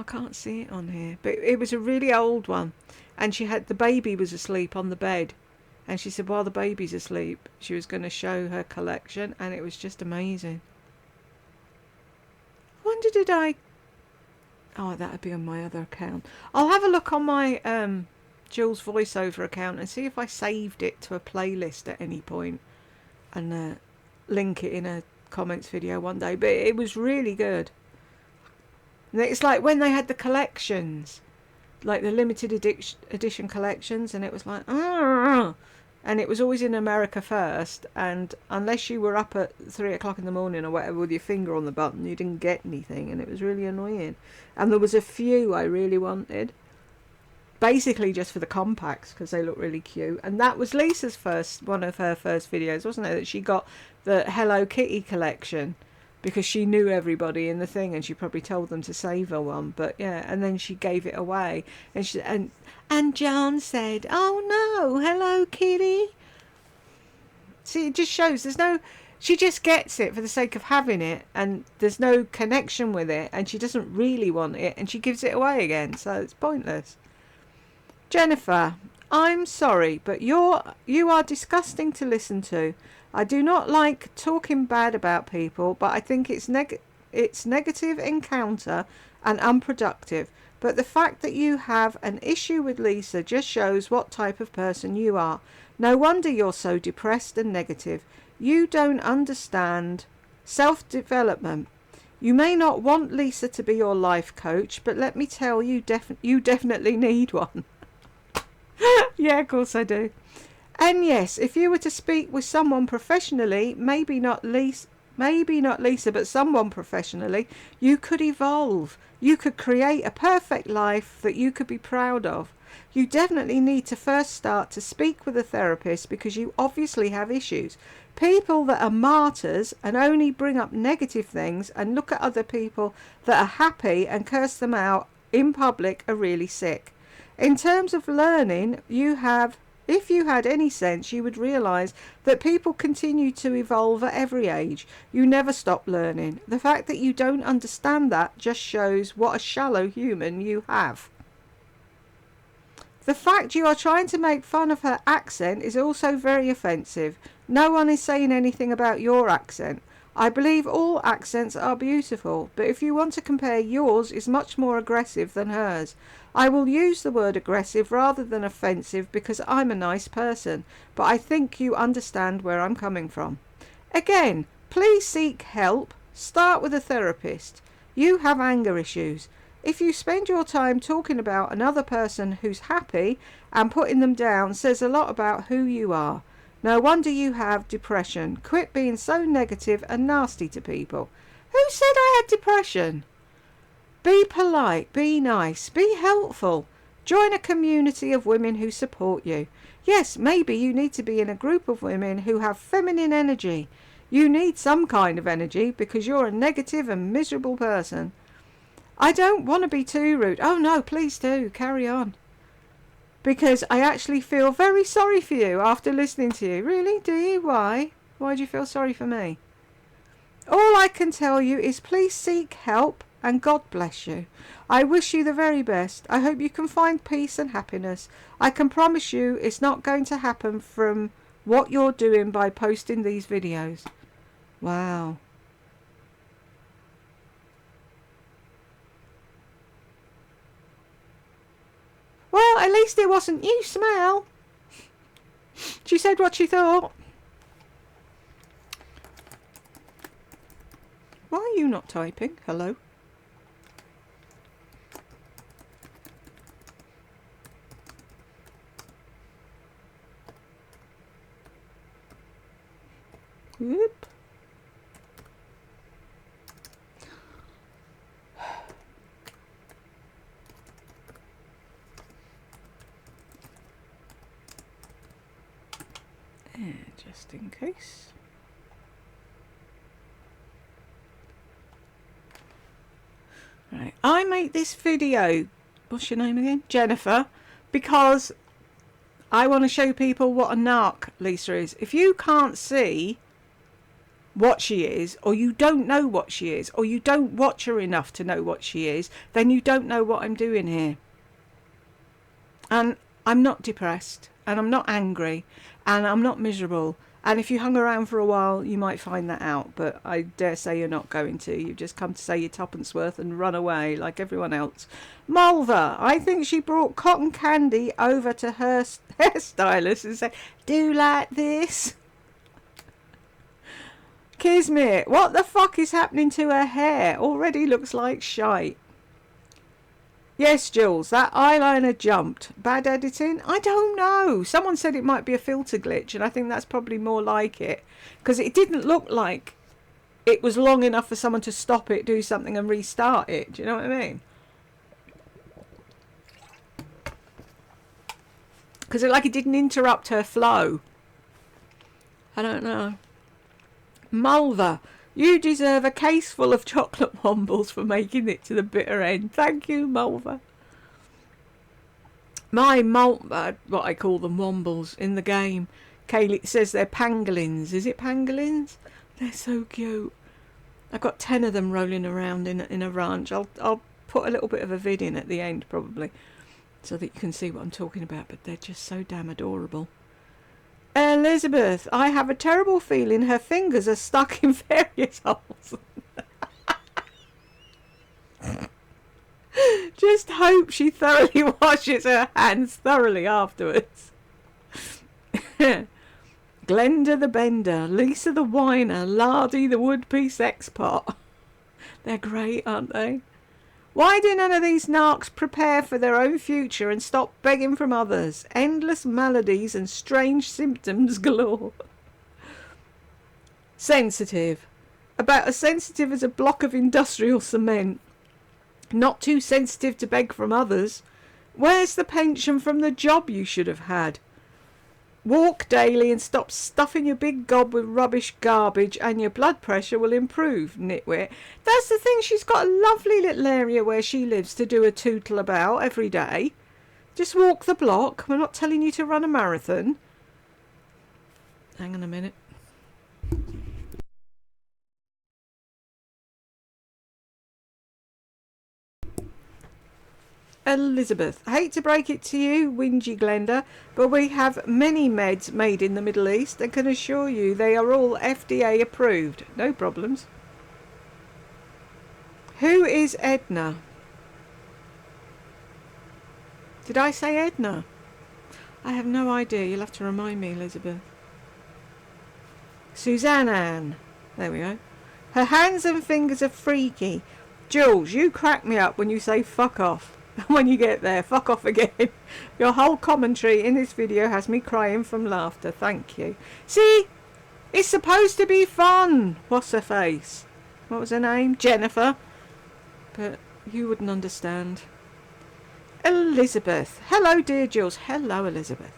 I can't see it on here. But it was a really old one. And she had, the baby was asleep on the bed. And she said, while the baby's asleep, she was going to show her collection. And it was just amazing. I wonder, did I... Oh, that would be on my other account. I'll have a look on my Jules voiceover account and see if I saved it to a playlist at any point. And link it in a comments video one day. But it was really good. And it's like when they had the collections. Like the limited edition collections, and it was like, and it was always in America first, and unless you were up at 3 o'clock in the morning or whatever with your finger on the button, you didn't get anything, and it was really annoying. And there was a few I really wanted, basically just for the compacts because they look really cute. And that was Lisa's one of her first videos, wasn't it, that she got the Hello Kitty collection. Because she knew everybody in the thing, and she probably told them to save her one. But yeah, and then she gave it away, and John said, "Oh no, Hello Kitty." See, it just shows she just gets it for the sake of having it, and there's no connection with it, and she doesn't really want it, and she gives it away again, so it's pointless. Jennifer, I'm sorry, but you are disgusting to listen to. I do not like talking bad about people, but I think it's negative encounter and unproductive. But the fact that you have an issue with Lisa just shows what type of person you are. No wonder you're so depressed and negative. You don't understand self-development. You may not want Lisa to be your life coach, but let me tell you, you definitely need one. Yeah, of course I do. And yes, if you were to speak with someone professionally, maybe not Lisa, but someone professionally, you could evolve. You could create a perfect life that you could be proud of. You definitely need to first start to speak with a therapist because you obviously have issues. People that are martyrs and only bring up negative things and look at other people that are happy and curse them out in public are really sick. In terms of learning, if you had any sense, you would realise that people continue to evolve at every age. You never stop learning. The fact that you don't understand that just shows what a shallow human you have. The fact you are trying to make fun of her accent is also very offensive. No one is saying anything about your accent. I believe all accents are beautiful, but if you want to compare, yours is much more aggressive than hers. I will use the word aggressive rather than offensive because I'm a nice person, but I think you understand where I'm coming from. Again, please seek help. Start with a therapist. You have anger issues. If you spend your time talking about another person who's happy and putting them down, says a lot about who you are. No wonder you have depression. Quit being so negative and nasty to people. Who said I had depression? Be polite, be nice, be helpful. Join a community of women who support you. Yes, maybe you need to be in a group of women who have feminine energy. You need some kind of energy because you're a negative and miserable person. I don't want to be too rude. Oh no, please do. Carry on. Because I actually feel very sorry for you after listening to you. Really? Do you? Why? Why do you feel sorry for me? All I can tell you is please seek help and God bless you. I wish you the very best. I hope you can find peace and happiness. I can promise you it's not going to happen from what you're doing by posting these videos. Wow. Well, at least it wasn't you, Smell. She said what she thought. Why are you not typing? Hello? Whoop. Yeah, just in case. Right, I make this video, what's your name again? Jennifer, because I want to show people what a narc Lisa is. If you can't see what she is, or you don't know what she is, or you don't watch her enough to know what she is, then you don't know what I'm doing here. And I'm not depressed, and I'm not angry, and I'm not miserable. And if you hung around for a while, you might find that out, but I dare say you're not going to. You've just come to say your tuppence worth and run away like everyone else. Mulva, I think she brought cotton candy over to her hairstylist and said, "Do like this?" Kismet, what the fuck is happening to her hair? Already looks like shite. Yes, Jules, that eyeliner jumped. Bad editing? I don't know. Someone said it might be a filter glitch, and I think that's probably more like it. Because it didn't look like it was long enough for someone to stop it, do something, and restart it. Do you know what I mean? Because it didn't interrupt her flow. I don't know. Mulva, you deserve a case full of chocolate wombles for making it to the bitter end. Thank you, Mulva. My what I call them wombles in the game. Kaylee says they're pangolins. Is it pangolins? They're so cute. I've got 10 of them rolling around in a ranch. I'll put a little bit of a vid in at the end probably, so that you can see what I'm talking about. But they're just so damn adorable. Elizabeth, I have a terrible feeling her fingers are stuck in various holes. Just hope she thoroughly washes her hands thoroughly afterwards. Glenda the Bender, Lisa the Whiner, Lardy the Would-Be Sexpot. They're great, aren't they? Why do none of these narcs prepare for their own future and stop begging from others? Endless maladies and strange symptoms galore. Sensitive. About as sensitive as a block of industrial cement. Not too sensitive to beg from others. Where's the pension from the job you should have had? Walk daily and stop stuffing your big gob with rubbish garbage and your blood pressure will improve, nitwit. That's the thing, she's got a lovely little area where she lives to do a tootle about every day. Just walk the block. We're not telling you to run a marathon. Hang on a minute. Elizabeth, hate to break it to you, whingy Glenda, but we have many meds made in the Middle East and can assure you they are all FDA approved. No problems. Who is Edna? Did I say Edna? I have no idea. You'll have to remind me, Elizabeth. Suzanne Ann. There we go. Her hands and fingers are freaky. Jules, you crack me up when you say fuck off. When you get there, fuck off again. Your whole commentary in this video has me crying from laughter. Thank you. See? It's supposed to be fun. What's her face? What was her name? Jennifer. But you wouldn't understand. Elizabeth. Hello, dear Jules. Hello, Elizabeth.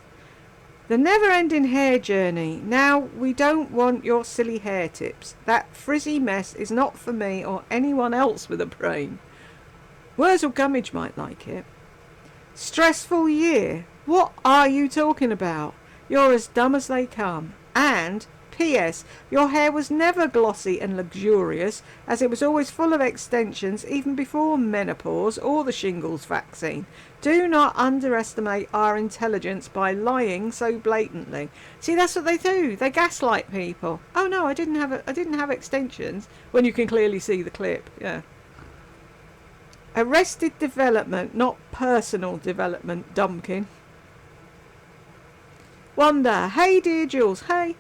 The never-ending hair journey. Now, we don't want your silly hair tips. That frizzy mess is not for me or anyone else with a brain. Wurzel Gummidge might like it. Stressful year? What are you talking about? You're as dumb as they come. And, P.S., your hair was never glossy and luxurious, as it was always full of extensions even before menopause or the shingles vaccine. Do not underestimate our intelligence by lying so blatantly. See, that's what they do. They gaslight people. Oh no, I didn't have extensions. When you can clearly see the clip. Yeah. Arrested development, not personal development, Dumpkin. Wanda, hey dear Jules, hey.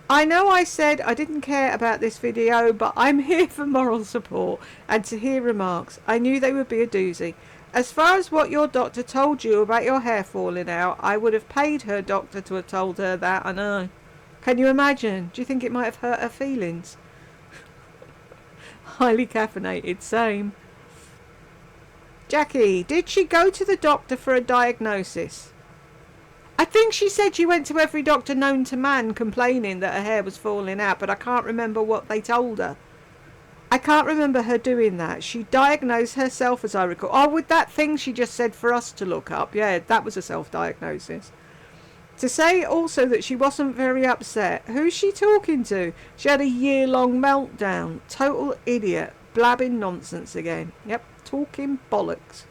I know I said I didn't care about this video, but I'm here for moral support and to hear remarks. I knew they would be a doozy. As far as what your doctor told you about your hair falling out, I would have paid her doctor to have told her that, I know. Can you imagine? Do you think it might have hurt her feelings? Highly caffeinated, same. Jackie, did she go to the doctor for a diagnosis? I think she said she went to every doctor known to man complaining that her hair was falling out, but I can't remember what they told her. I can't remember her doing that. She diagnosed herself, as I recall. Oh, with that thing she just said for us to look up. Yeah, that was a self-diagnosis. To say also that she wasn't very upset. Who's she talking to? She had a year-long meltdown. Total idiot. Blabbing nonsense again. Yep, talking bollocks.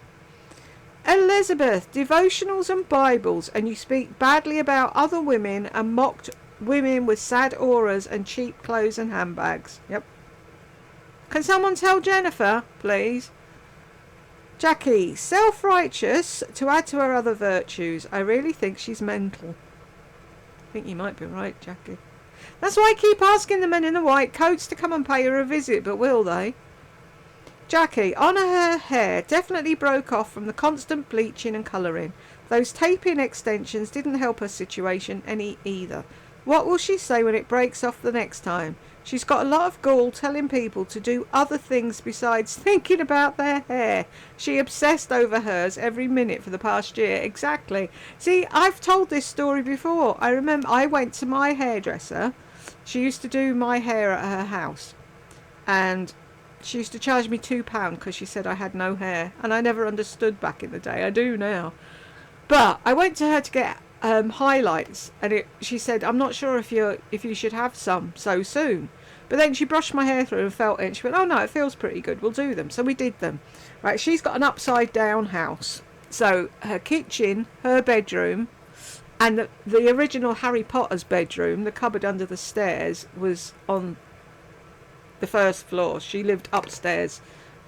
Elizabeth, devotionals and Bibles, and you speak badly about other women and mocked women with sad auras and cheap clothes and handbags. Yep. Can someone tell Jennifer, please? Jackie, self-righteous to add to her other virtues. I really think she's mental. I think you might be right, Jackie. That's why I keep asking the men in the white coats to come and pay her a visit, but will they? Jackie, on her hair definitely broke off from the constant bleaching and colouring. Those tape-in extensions didn't help her situation any either. What will she say when it breaks off the next time? She's got a lot of gall telling people to do other things besides thinking about their hair. She obsessed over hers every minute for the past year. Exactly. See, I've told this story before. I remember I went to my hairdresser. She used to do my hair at her house. And she used to charge me £2 because she said I had no hair. And I never understood back in the day. I do now. But I went to her to get highlights, and she said, I'm not sure if you should have some so soon. But then she brushed my hair through and felt it, and she went, oh no, it feels pretty good, we'll do them. So we did them. Right, she's got an upside down house, so her kitchen, her bedroom, and the original Harry Potter's bedroom, the cupboard under the stairs, was on the first floor. She lived upstairs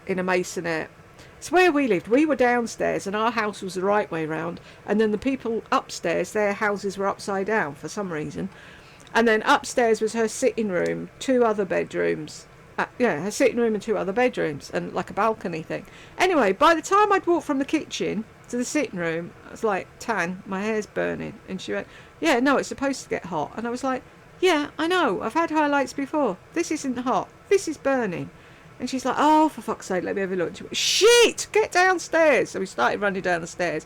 in a masonette. It's where we lived. We were downstairs and our house was the right way round, and then the people upstairs, their houses were upside down for some reason. And then upstairs was her sitting room, two other bedrooms. Her sitting room and two other bedrooms, and like a balcony thing. Anyway, by the time I'd walked from the kitchen to the sitting room, I was like, Tan, my hair's burning. And she went, yeah, no, it's supposed to get hot. And I was like, yeah, I know, I've had highlights before. This isn't hot, this is burning. And she's like, oh, for fuck's sake, let me have a look. And she went, shit, get downstairs. So we started running down the stairs.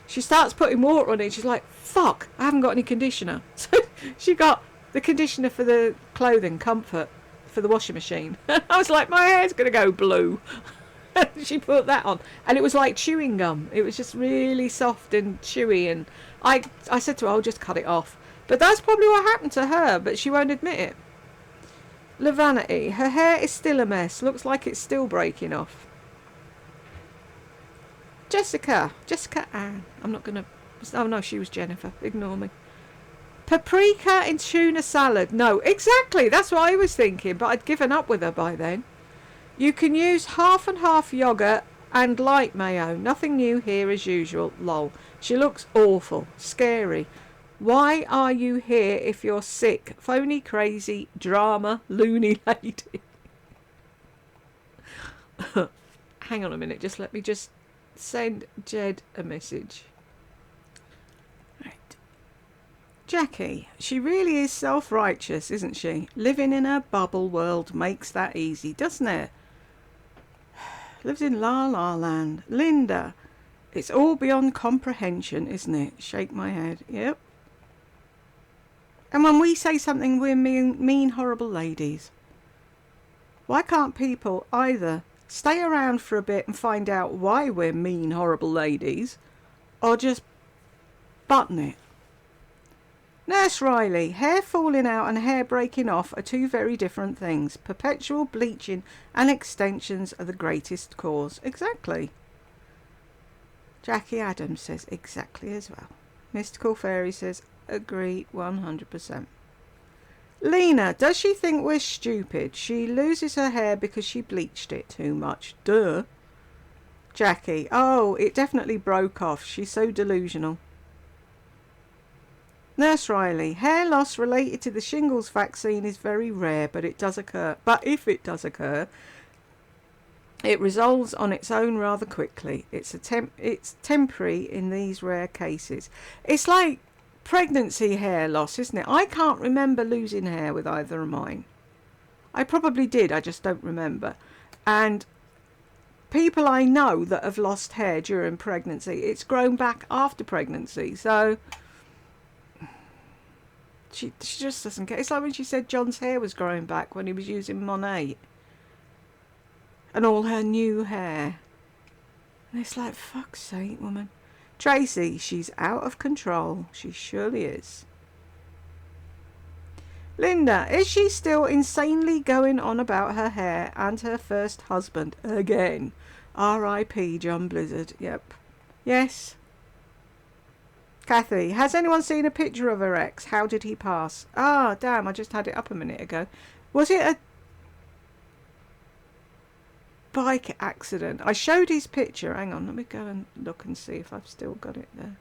She starts putting water on it. And she's like, fuck, I haven't got any conditioner. So she got the conditioner for the clothing, Comfort, for the washing machine. I was like, my hair's going to go blue. She put that on. And it was like chewing gum. It was just really soft and chewy. And I said to her, I'll just cut it off. But that's probably what happened to her, but she won't admit it. Lavanity, her hair is still a mess. Looks like it's still breaking off. Jessica Ann. I'm not going to... Oh, no, she was Jennifer. Ignore me. Paprika in tuna salad. No, exactly. That's what I was thinking, but I'd given up with her by then. You can use half and half yogurt and light mayo. Nothing new here as usual. Lol. She looks awful. Scary. Why are you here if you're sick? Phony, crazy, drama, loony lady. Hang on a minute. Just let me just send Jed a message. Right. Jackie, she really is self-righteous, isn't she? Living in a bubble world makes that easy, doesn't it? Lives in La La Land. Linda, it's all beyond comprehension, isn't it? Shake my head. Yep. And when we say something, we're mean, horrible ladies. Why can't people either stay around for a bit and find out why we're mean, horrible ladies, or just button it? Nurse Riley, hair falling out and hair breaking off are two very different things. Perpetual bleaching and extensions are the greatest cause. Exactly. Jackie Adams says exactly as well. Mystical Fairy says, agree 100%. Lena, does she think we're stupid? She loses her hair because she bleached it too much. Duh. Jackie, oh, it definitely broke off. She's so delusional. Nurse Riley, hair loss related to the shingles vaccine is very rare, but it does occur. But if it does occur, it resolves on its own rather quickly. It's temporary in these rare cases. It's like pregnancy hair loss, isn't it? I can't remember losing hair with either of mine. I probably did, I just don't remember. And people I know that have lost hair during pregnancy, it's grown back after pregnancy. So She just doesn't get. It's like when she said John's hair was growing back when he was using Monet. And all her new hair. And it's like, fuck's sake, woman. Tracy, she's out of control. She surely is. Linda, is she still insanely going on about her hair and her first husband again? R.I.P. John Blizzard. Yep. Yes. Kathy, has anyone seen a picture of her ex? How did he pass? Ah, damn, I just had it up a minute ago. Was it a bike accident? I showed his picture. Hang on, let me go and look and see if I've still got it there.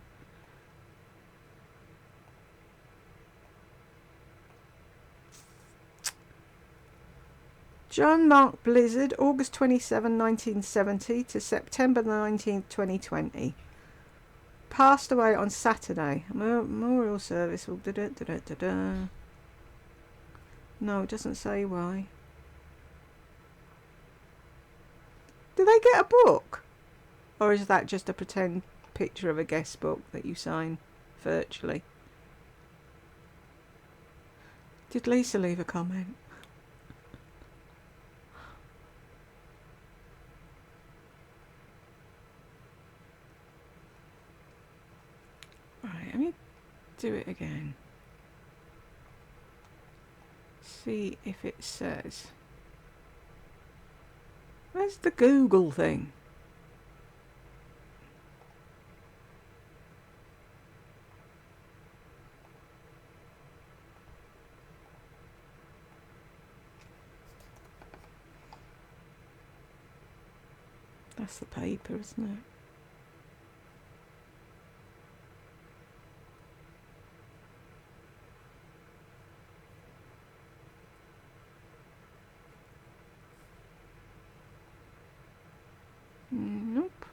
John Mark Blizzard, August 27, 1970 to September 19th, 2020. Passed away on Saturday. Memorial service. No, it doesn't say why. Do they get a book? Or is that just a pretend picture of a guest book that you sign virtually? Did Lisa leave a comment? Right, let me do it again. See if it says. Where's the Google thing? That's the paper, isn't it? Nope.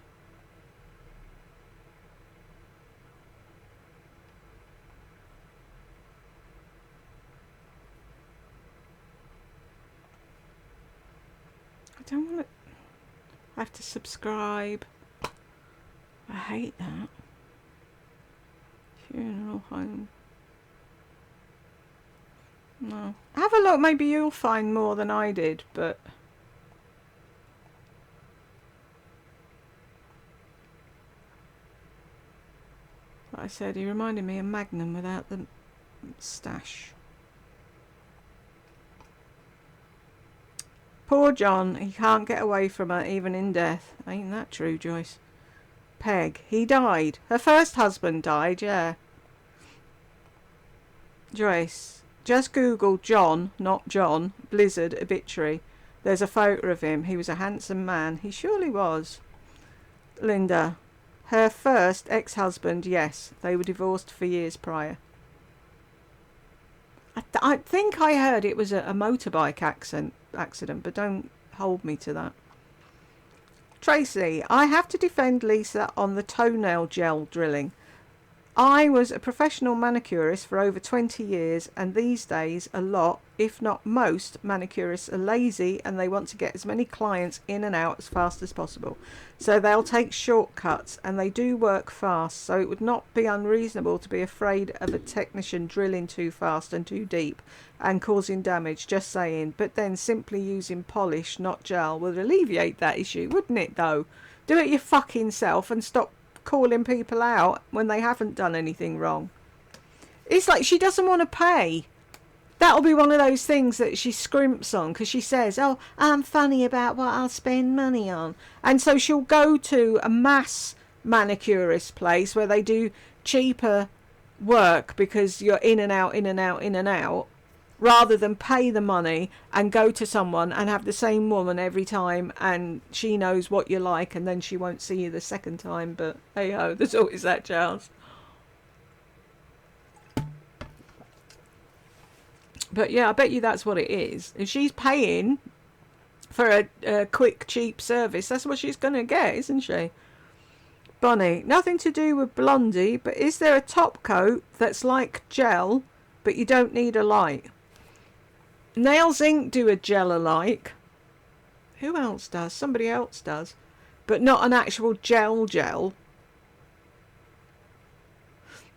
I don't want to. I have to subscribe. I hate that. Funeral home. No. Have a look. Maybe you'll find more than I did, but. Like I said, he reminded me of Magnum without the stash. Poor John, he can't get away from her even in death. Ain't that true, Joyce? Peg, he died. Her first husband died, yeah. Joyce, just Google John, not John, Blizzard obituary. There's a photo of him. He was a handsome man. He surely was. Linda, her first ex-husband, yes. They were divorced for years prior. I think I heard it was a motorbike accident, but don't hold me to that. Tracy, I have to defend Lisa on the toenail gel drilling. I was a professional manicurist for over 20 years, and these days a lot, if not most, manicurists are lazy and they want to get as many clients in and out as fast as possible. So they'll take shortcuts, and they do work fast, so it would not be unreasonable to be afraid of a technician drilling too fast and too deep and causing damage, just saying. But then simply using polish, not gel, would alleviate that issue, wouldn't it though? Do it your fucking self and stop calling people out when they haven't done anything wrong. It's like she doesn't want to pay. That'll be one of those things that she scrimps on because she says, oh, I'm funny about what I'll spend money on. And so she'll go to a mass manicurist place where they do cheaper work because you're in and out, in and out, in and out, rather than pay the money and go to someone and have the same woman every time, and she knows what you like, and then she won't see you the second time. But hey ho, there's always that chance. But yeah, I bet you that's what it is. If she's paying for a quick, cheap service, that's what she's going to get, isn't she? Bonnie, nothing to do with Blondie, but is there a top coat that's like gel, but you don't need a light? Nails Inc. do a gel alike. Who else does? Somebody else does. But not an actual gel.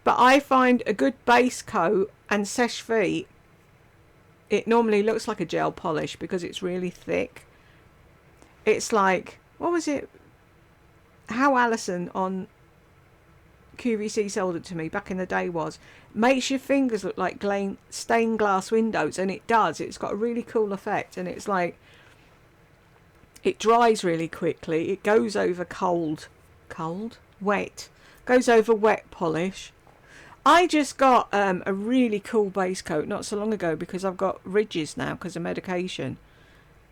But I find a good base coat And Seche Vite, it normally looks like a gel polish because it's really thick. It's like, what was it? How Alison on QVC sold it to me back in the day was, makes your fingers look like stained glass windows, and it does. It's got a really cool effect, and it's like, it dries really quickly. It goes over wet. Goes over wet polish. I just got a really cool base coat not so long ago because I've got ridges now because of medication,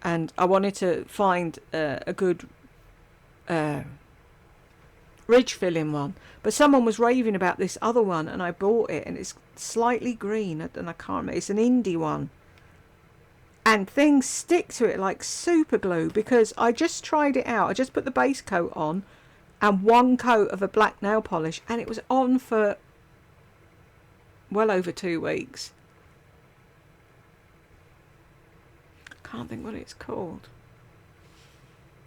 and I wanted to find a good ridge filling one, but someone was raving about this other one and I bought it, and it's slightly green and I can't remember. It's an indie one, and things stick to it like super glue because I just tried it out. I just put the base coat on and one coat of a black nail polish, and it was on for well over 2 weeks. Can't think what it's called.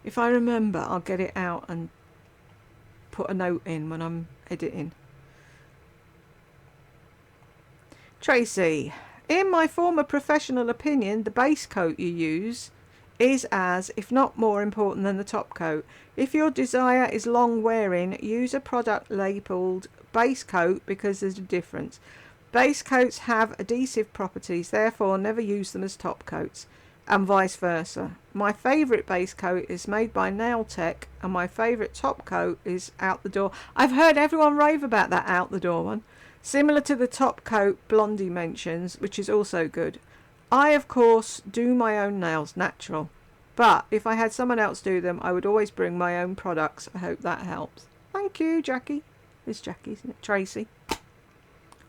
If I remember, I'll get it out and put a note in when I'm editing. Tracy, in my former professional opinion, the base coat you use is as, if not more important than the top coat. If your desire is long wearing, use a product labelled base coat because there's a difference. Base coats have adhesive properties, therefore never use them as top coats, and vice versa. My favourite base coat is made by Nail Tech, and my favourite top coat is Out the Door. I've heard everyone rave about that Out the Door one. Similar to the top coat Blondie mentions, which is also good. I, of course, do my own nails natural, but if I had someone else do them, I would always bring my own products. I hope that helps. Thank you, Jackie. It's Jackie, isn't it? Tracy.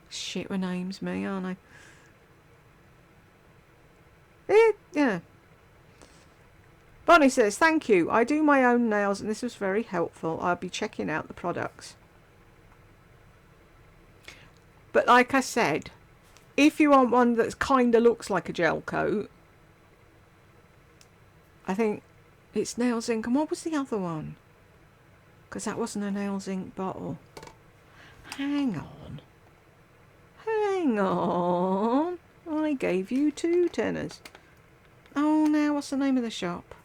Shit, with names, me, aren't I? Yeah. Bonnie says, thank you. I do my own nails and this was very helpful. I'll be checking out the products. But like I said, if you want one that kind of looks like a gel coat, I think it's Nails Inc. And what was the other one? Because that wasn't a Nails Inc. bottle. Hang on. Hang on. I gave you 2 tenors. Oh, now what's the name of the shop?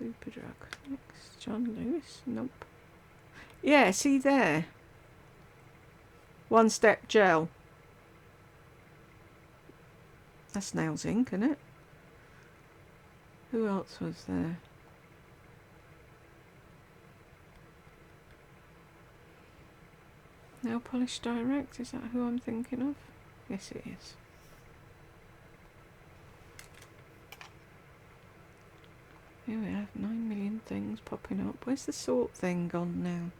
Superdrug. Next, John Lewis. Nope. Yeah, see there. One Step Gel. That's Nails Inc., isn't it? Who else was there? Nail Polish Direct, is that who I'm thinking of? Yes, it is. Here we have 9 million things popping up. Where's the sort thing gone now?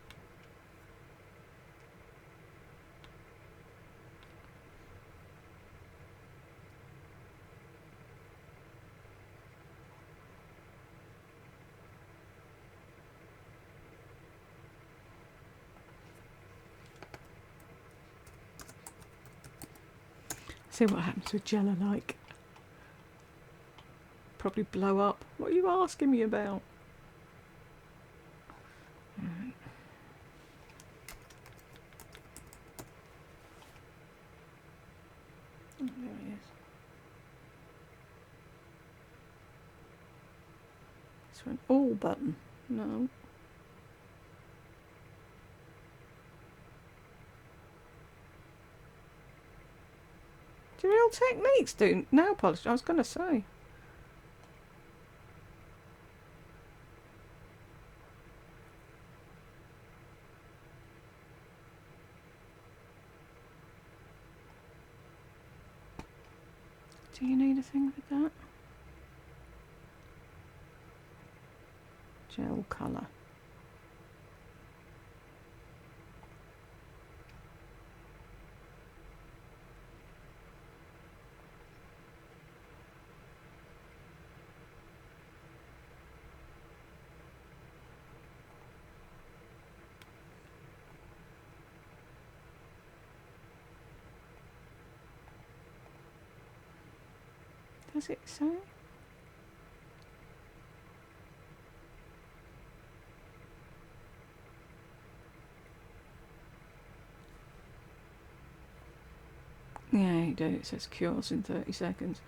See what happens with gel-alike. Probably blow up. What are you asking me about? Right. Oh, there he is. Is there an all button? No. Do Real Techniques do nail polish? I was going to say. Do you need a thing for that? Gel colour. Does it say? Yeah, you do. It says cures in 30 seconds.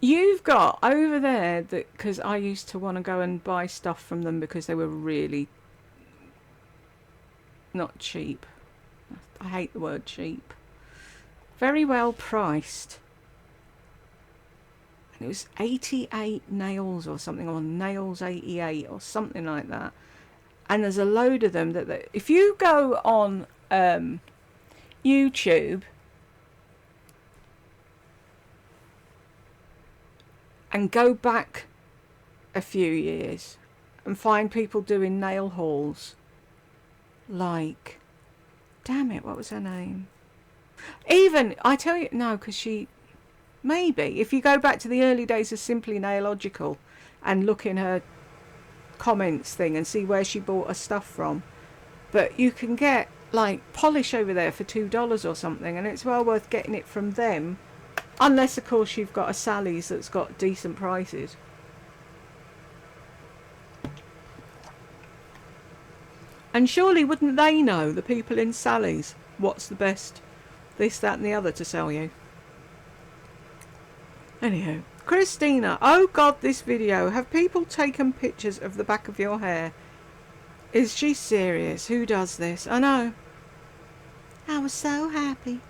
You've got over there that, because I used to want to go and buy stuff from them because they were really not cheap. I hate the word cheap. Very well priced. And it was 88 nails or something, or nails 88 or something like that. And there's a load of them that if you go on YouTube and go back a few years and find people doing nail hauls like, damn it, what was her name? Even, I tell you, no, because she, maybe, if you go back to the early days of Simply Nailogical and look in her comments thing and see where she bought her stuff from. But you can get, like, polish over there for $2 or something, and it's well worth getting it from them. Unless, of course, you've got a Sally's that's got decent prices. And surely wouldn't they know, the people in Sally's, what's the best this, that and the other to sell you? Anyhow, Christina, oh God, this video. Have people taken pictures of the back of your hair? Is she serious? Who does this? I know. I was so happy.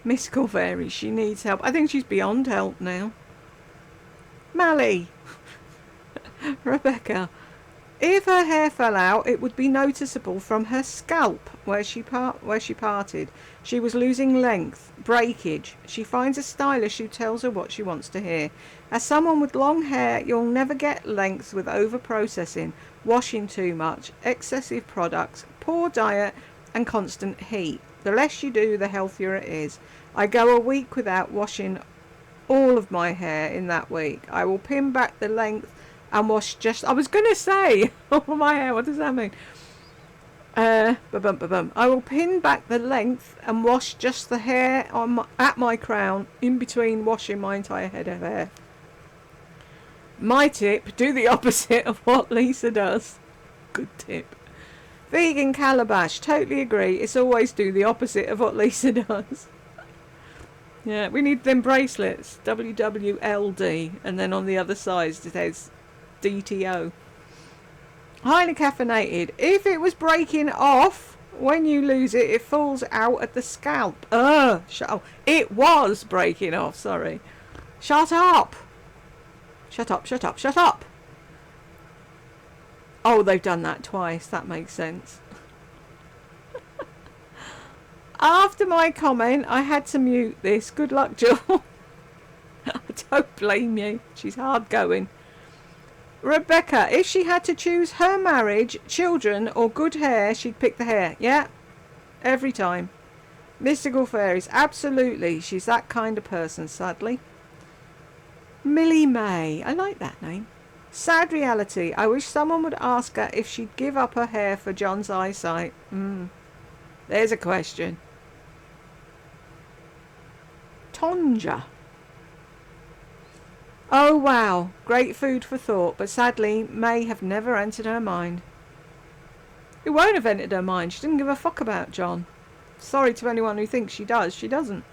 Mystical Fairy, she needs help. I think she's beyond help now. Mally. Rebecca. If her hair fell out, it would be noticeable from her scalp where she parted. She was losing length, breakage. She finds a stylist who tells her what she wants to hear. As someone with long hair, you'll never get length with over-processing, washing too much, excessive products, poor diet and constant heat. The less you do, the healthier it is. I go a week without washing all of my hair in that week. I will pin back the length and wash just... I was going to say, oh, my hair, what does that mean? I will pin back the length and wash just the hair on at my crown in between washing my entire head of hair. My tip, do the opposite of what Lisa does. Good tip. Vegan Calabash, totally agree. It's always do the opposite of what Lisa does. Yeah, we need them bracelets. WWLD. And then on the other side it says DTO. Highly caffeinated. If it was breaking off, when you lose it, it falls out at the scalp. It was breaking off, sorry. Shut up. Shut up, shut up, shut up. Oh, they've done that twice. That makes sense. After my comment, I had to mute this. Good luck, Jill. I don't blame you. She's hard going. Rebecca, if she had to choose her marriage, children, or good hair, she'd pick the hair. Yeah, every time. Mystical Fairies, absolutely. She's that kind of person, sadly. Millie May, I like that name. Sad reality, I wish someone would ask her if she'd give up her hair for John's eyesight. There's a question. Tonja. Oh wow, great food for thought, but sadly May have never entered her mind. It won't have entered her mind, she didn't give a fuck about John. Sorry to anyone who thinks she does, she doesn't.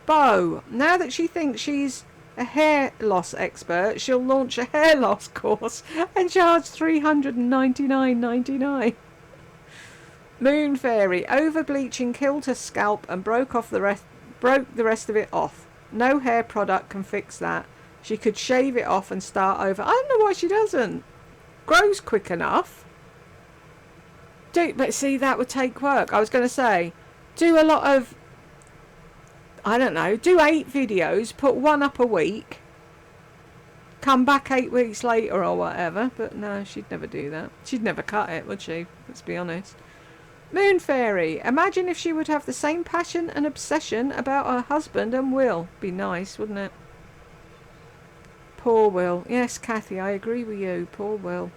Bo, now that she thinks she's a hair loss expert, she'll launch a hair loss course and charge $399.99. Moon Fairy, over bleaching killed her scalp and broke the rest of it off. No hair product can fix that. She could shave it off and start over. I don't know why she doesn't. Grows quick enough. But see, that would take work. I was going to say, do a lot of, I don't know, do 8 videos, put one up a week, come back 8 weeks later or whatever. But no, she'd never do that. She'd never cut it, would she? Let's be honest. Moon Fairy, imagine if she would have the same passion and obsession about her husband and Will. Be nice, wouldn't it? Poor Will. Yes, Kathy, I agree with you. Poor Will.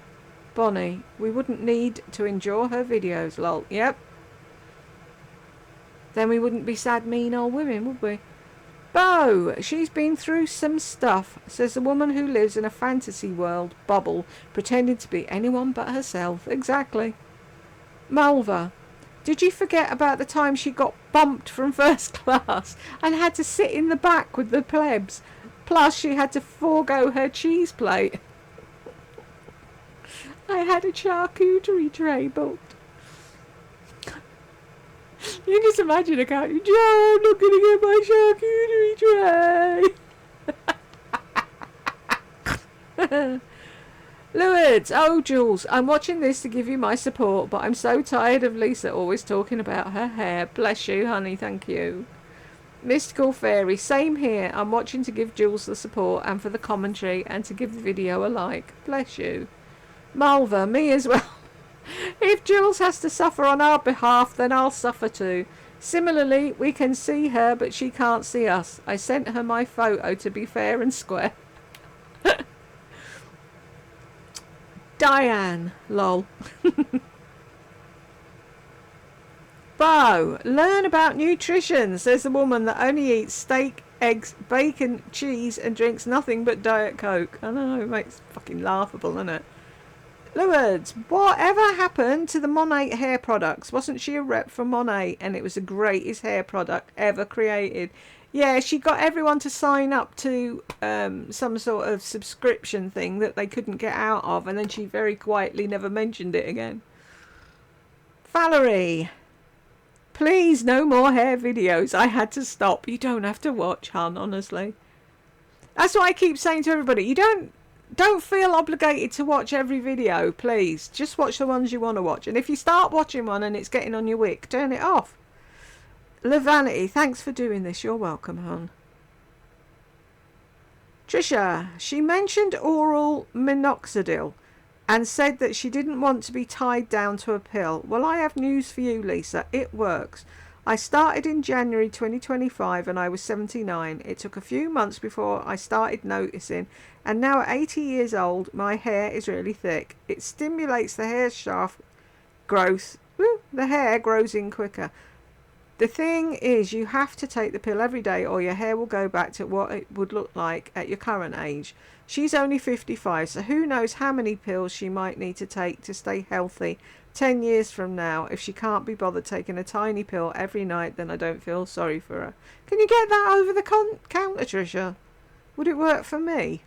Bonnie, we wouldn't need to endure her videos, lol. Yep. Then we wouldn't be sad, mean old women, would we? Bo, she's been through some stuff, says the woman who lives in a fantasy world bubble, pretending to be anyone but herself. Exactly. Malva, Did you forget about the time she got bumped from first class and had to sit in the back with the plebs? Plus, she had to forego her cheese plate. I had a charcuterie tray booked. You just imagine a can't you? Joe, I'm not going to get my charcuterie tray. Lourdes, oh Jules, I'm watching this to give you my support, but I'm so tired of Lisa always talking about her hair. Bless you, honey, thank you. Mystical Fairy, same here. I'm watching to give Jules the support and for the commentary and to give the video a like. Bless you. Malva, me as well. If Jules has to suffer on our behalf, then I'll suffer too. Similarly, we can see her, but she can't see us. I sent her my photo to be fair and square. Diane, lol. Bo, learn about nutrition, says the woman that only eats steak, eggs, bacon, cheese and drinks nothing but Diet Coke. I know, it makes fucking laughable, doesn't it? Lourdes, whatever happened to the Monet hair products? Wasn't she a rep for Monet and it was the greatest hair product ever created? Yeah, she got everyone to sign up to some sort of subscription thing that they couldn't get out of, and then she very quietly never mentioned it again. Valerie, please no more hair videos. I had to stop. You don't have to watch, hun, honestly. That's what I keep saying to everybody. You don't feel obligated to watch every video, please. Just watch the ones you want to watch. And if you start watching one and it's getting on your wick, turn it off. Levanity, thanks for doing this. You're welcome, hon. Trisha, she mentioned oral minoxidil and said that she didn't want to be tied down to a pill. Well, I have news for you, Lisa. It works. I started in January 2025 and I was 79. It took a few months before I started noticing, and now at 80 years old, my hair is really thick. It stimulates the hair shaft growth. Woo, the hair grows in quicker. The thing is, you have to take the pill every day or your hair will go back to what it would look like at your current age. She's only 55, so who knows how many pills she might need to take to stay healthy 10 years from now. If she can't be bothered taking a tiny pill every night, then I don't feel sorry for her. Can you get that over the counter, Trisha? Would it work for me?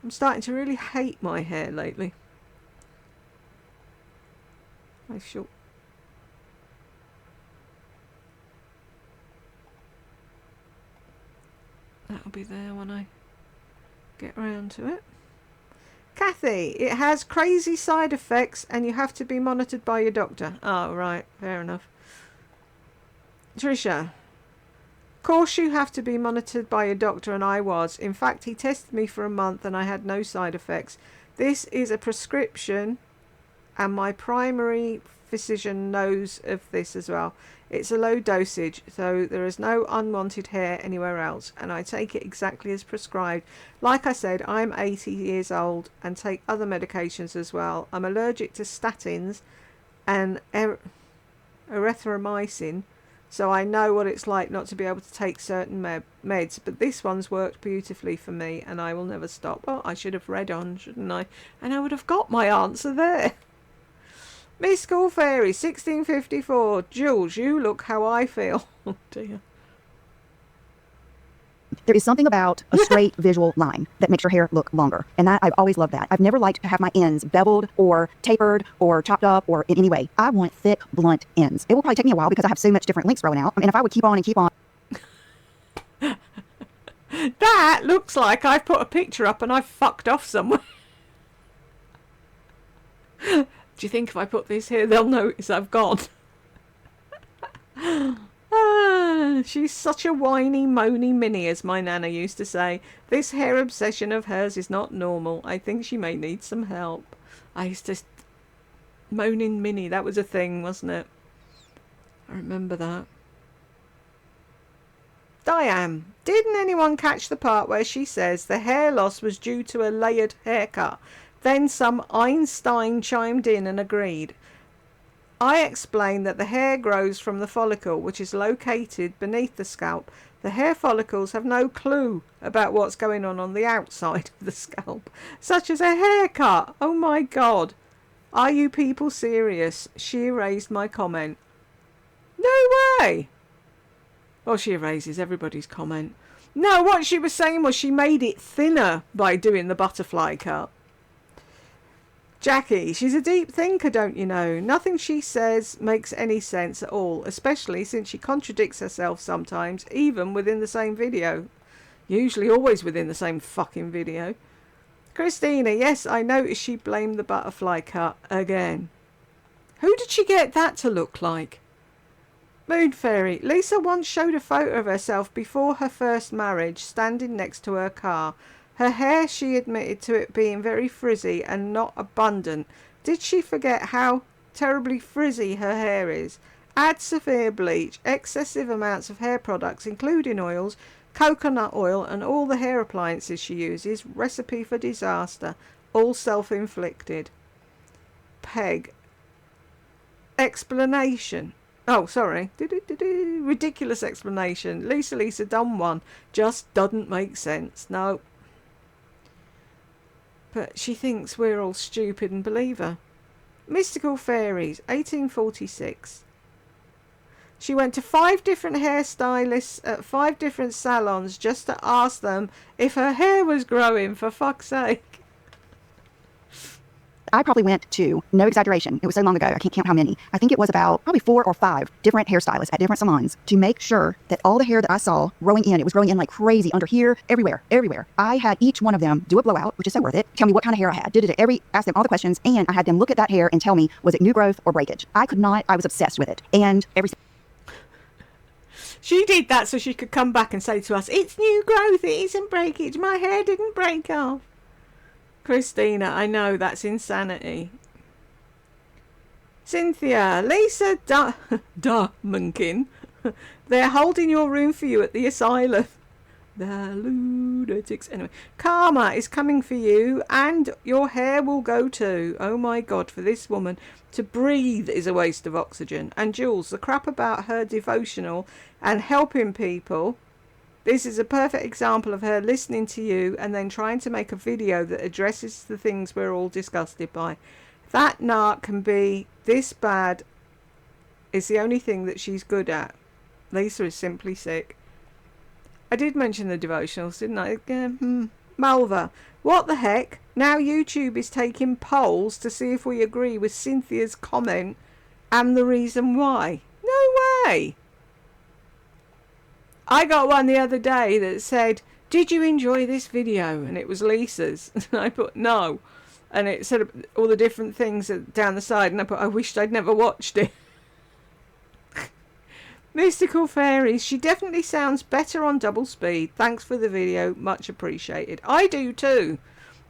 I'm starting to really hate my hair lately. I shall... That'll be there when I get round to it. Kathy, it has crazy side effects and you have to be monitored by your doctor. Oh, right. Fair enough. Trisha, of course you have to be monitored by your doctor, and I was. In fact, he tested me for a month and I had no side effects. This is a prescription and my primary physician knows of this as well. It's a low dosage, so there is no unwanted hair anywhere else, and I take it exactly as prescribed. Like I said, I'm 80 years old and take other medications as well. I'm allergic to statins and erythromycin, so I know what it's like not to be able to take certain meds, but this one's worked beautifully for me and I will never stop. Well, I should have read on, shouldn't I? And I would have got my answer there. Miss School Fairy, 1654. Jules, you look how I feel. Oh dear. There is something about a straight visual line that makes your hair look longer. And that I've always loved that. I've never liked to have my ends beveled or tapered or chopped up or in any way. I want thick, blunt ends. It will probably take me a while because I have so much different lengths growing out. And if I would keep on and keep on. That looks like I've put a picture up and I've fucked off somewhere. Do you think if I put this here, they'll notice I've gone? She's such a whiny, moany Minnie, as my nana used to say. This hair obsession of hers is not normal. I think she may need some help. I used to... Moaning Minnie, that was a thing, wasn't it? I remember that. Diane, didn't anyone catch the part where she says the hair loss was due to a layered haircut? Then some Einstein chimed in and agreed. I explained that the hair grows from the follicle, which is located beneath the scalp. The hair follicles have no clue about what's going on the outside of the scalp, such as a haircut. Oh my God. Are you people serious? She erased my comment. No way! Well, she erases everybody's comment. No, what she was saying was she made it thinner by doing the butterfly cut. Jackie, she's a deep thinker, don't you know? Nothing she says makes any sense at all, especially since she contradicts herself sometimes, even within the same video. Usually always within the same fucking video. Christina, yes, I noticed she blamed the butterfly cut again. Who did she get that to look like? Moon Fairy, Lisa once showed a photo of herself before her first marriage, standing next to her car. Her hair, she admitted to it being very frizzy and not abundant. Did she forget how terribly frizzy her hair is? Add severe bleach, excessive amounts of hair products, including oils, coconut oil, and all the hair appliances she uses. Recipe for disaster. All self-inflicted. Peg. Explanation. Oh, sorry. Ridiculous explanation. Lisa done one. Just doesn't make sense. No. But she thinks we're all stupid and believe her. Mystical Fairies, 1846. She went to 5 different hairstylists at 5 different salons just to ask them if her hair was growing, for fuck's sake. I probably went to, no exaggeration, it was so long ago, I can't count how many. I think it was about probably 4 or 5 different hairstylists at different salons to make sure that all the hair that I saw growing in, it was growing in like crazy under here, everywhere. I had each one of them do a blowout, which is so worth it. Tell me what kind of hair I had. Ask them all the questions, and I had them look at that hair and tell me, was it new growth or breakage? I was obsessed with it. And She did that so she could come back and say to us, it's new growth, it isn't breakage, my hair didn't break off. Christina, I know, that's insanity. Cynthia, Lisa Munkin, they're holding your room for you at the asylum. The lunatics. Anyway, karma is coming for you, and your hair will go too. Oh my God, for this woman to breathe is a waste of oxygen. And Jules, the crap about her devotional and helping people. This is a perfect example of her listening to you and then trying to make a video that addresses the things we're all disgusted by. That narc can be this bad is the only thing that she's good at. Lisa is simply sick. I did mention the devotionals, didn't I? Malva, what the heck? Now YouTube is taking polls to see if we agree with Cynthia's comment and the reason why. No way! I got one the other day that said, did you enjoy this video? And it was Lisa's. And I put no. And it said all the different things down the side. And I put, I wished I'd never watched it. Mystical Fairies, she definitely sounds better on double speed. Thanks for the video. Much appreciated. I do too.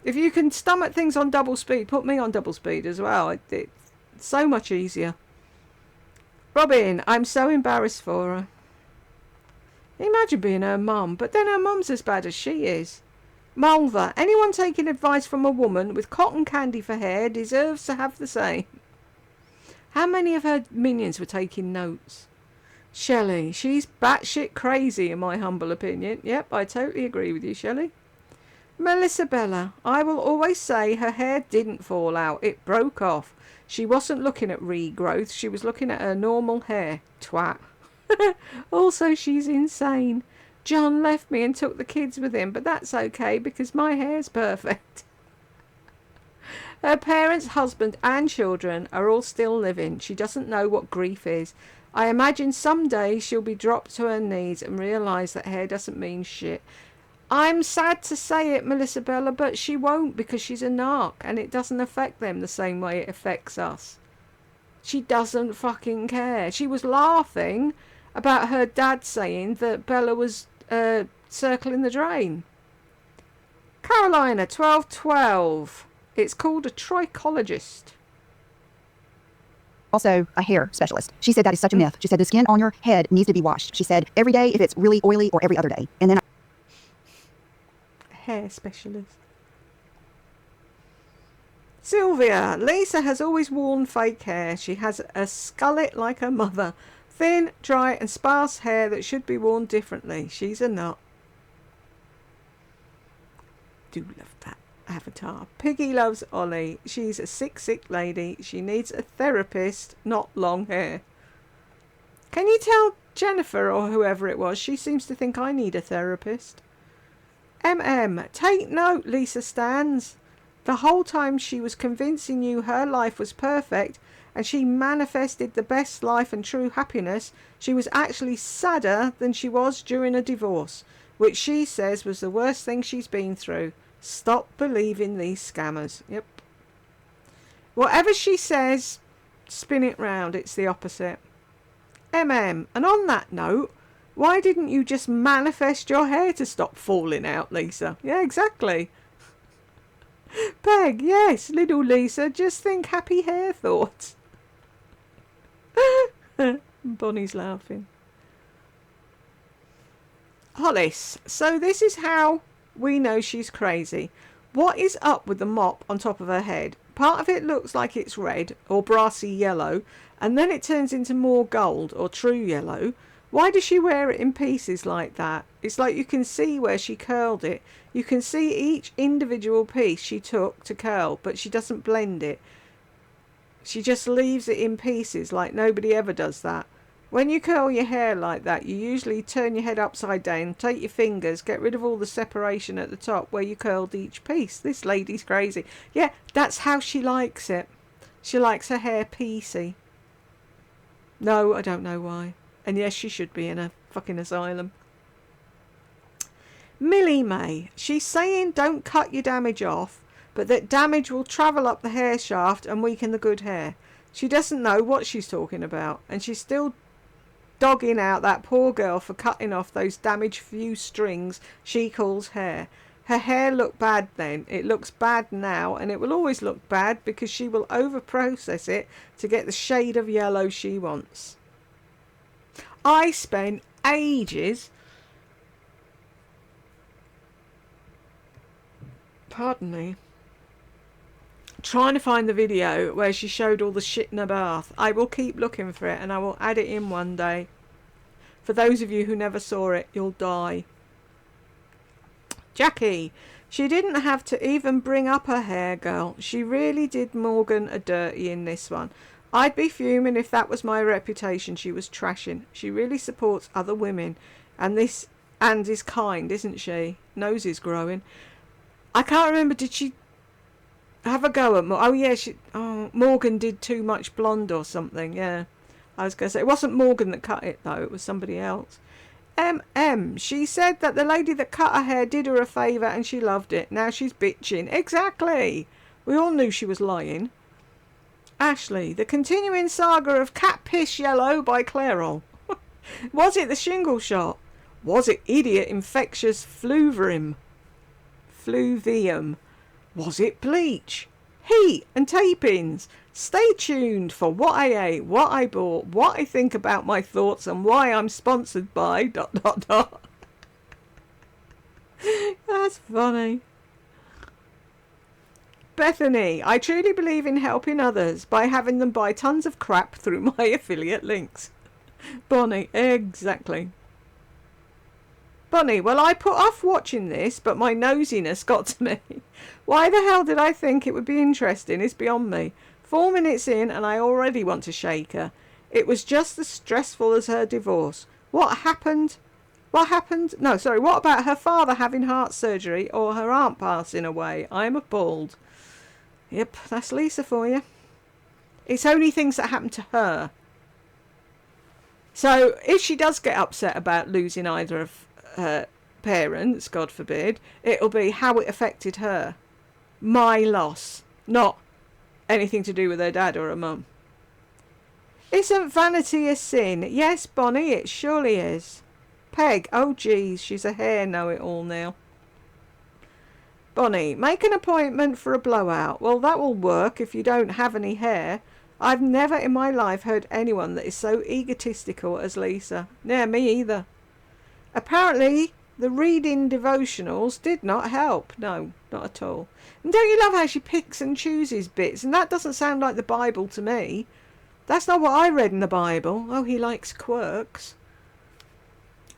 If you can stomach things on double speed, put me on double speed as well. It's so much easier. Robin, I'm so embarrassed for her. Imagine being her mum, but then her mum's as bad as she is. Malva, anyone taking advice from a woman with cotton candy for hair deserves to have the same. How many of her minions were taking notes? Shelley, she's batshit crazy in my humble opinion. Yep, I totally agree with you, Shelley. Melissa Bella, I will always say her hair didn't fall out, it broke off. She wasn't looking at regrowth, she was looking at her normal hair. Twat. Also, she's insane. John left me and took the kids with him, but that's okay because my hair's perfect. Her parents, husband and children are all still living. She doesn't know what grief is. I imagine someday she'll be dropped to her knees and realise that hair doesn't mean shit. I'm sad to say it, Melissa Bella, but she won't because she's a narc and it doesn't affect them the same way it affects us. She doesn't fucking care. She was laughing about her dad saying that Bella was circling the drain. Carolina, 1212. It's called a trichologist. Also, a hair specialist. She said that is such a myth. She said the skin on your head needs to be washed. She said every day if it's really oily or every other day. And then hair specialist. Sylvia, Lisa has always worn fake hair. She has a skullet like her mother. Thin, dry and sparse hair that should be worn differently. She's a nut. Do love that. Avatar. Piggy loves Ollie. She's a sick lady. She needs a therapist, not long hair. Can you tell Jennifer or whoever it was? She seems to think I need a therapist. Take note, Lisa Stans. The whole time she was convincing you her life was perfect and she manifested the best life and true happiness, she was actually sadder than she was during a divorce, which she says was the worst thing she's been through. Stop believing these scammers. Yep. Whatever she says, spin it round. It's the opposite. And on that note, why didn't you just manifest your hair to stop falling out, Lisa? Yeah, exactly. Peg, yes, little Lisa, just think happy hair thoughts. Bonnie's laughing. Hollis, so this is how we know she's crazy. What is up with the mop on top of her head? Part of it looks like it's red or brassy yellow, and then it turns into more gold or true yellow. Why does she wear it in pieces like that? It's like you can see where she curled it. You can see each individual piece she took to curl, but she doesn't blend it. She just leaves it in pieces like nobody ever does that. When you curl your hair like that, you usually turn your head upside down, take your fingers, get rid of all the separation at the top where you curled each piece. This lady's crazy. Yeah, that's how she likes it. She likes her hair piecey. No, I don't know why. And yes, she should be in a fucking asylum. Millie May. She's saying don't cut your damage off, but that damage will travel up the hair shaft and weaken the good hair. She doesn't know what she's talking about, and she's still dogging out that poor girl for cutting off those damaged few strings she calls hair. Her hair looked bad then, it looks bad now, and it will always look bad because she will over-process it to get the shade of yellow she wants. I spent ages, pardon me, trying to find the video where she showed all the shit in her bath. I will keep looking for it and I will add it in one day. For those of you who never saw it, you'll die. Jackie, she didn't have to even bring up her hair, girl. She really did Morgan a dirty in this one. I'd be fuming if that was my reputation she was trashing. She really supports other women and is kind, isn't she? Nose is growing. I can't remember, did she have a go at Morgan did too much blonde or something. Yeah, I was going to say it wasn't Morgan that cut it though, it was somebody else. She said that the lady that cut her hair did her a favour and she loved it. Now she's bitching. Exactly, we all knew she was lying. Ashley, the continuing saga of Cat Piss Yellow by Clairol. Was it the shingle shot? Was it idiot infectious fluvium? Was it bleach? Heat and tapings? Stay tuned for what I ate, what I bought, what I think about my thoughts, and why I'm sponsored by ... That's funny. Bethany, I truly believe in helping others by having them buy tons of crap through my affiliate links. Bonnie, exactly. Bonnie, well, I put off watching this, but my nosiness got to me. Why the hell did I think it would be interesting is beyond me. 4 minutes in and I already want to shake her. It was just as stressful as her divorce. What happened? What about her father having heart surgery or her aunt passing away? I'm appalled. Yep, that's Lisa for you. It's only things that happen to her. So if she does get upset about losing either of her parents, God forbid, it'll be how it affected her. My loss, not anything to do with her dad or her mum. Isn't vanity a sin? Yes, Bonnie, it surely is. Peg, oh geez, she's a hair know-it-all now. Bonnie, make an appointment for a blowout. Well, that will work if you don't have any hair. I've never in my life heard anyone that is so egotistical as Lisa. Yeah, me either. Apparently, the reading devotionals did not help. No, not at all. And don't you love how she picks and chooses bits? And that doesn't sound like the Bible to me. That's not what I read in the Bible. Oh, he likes quirks.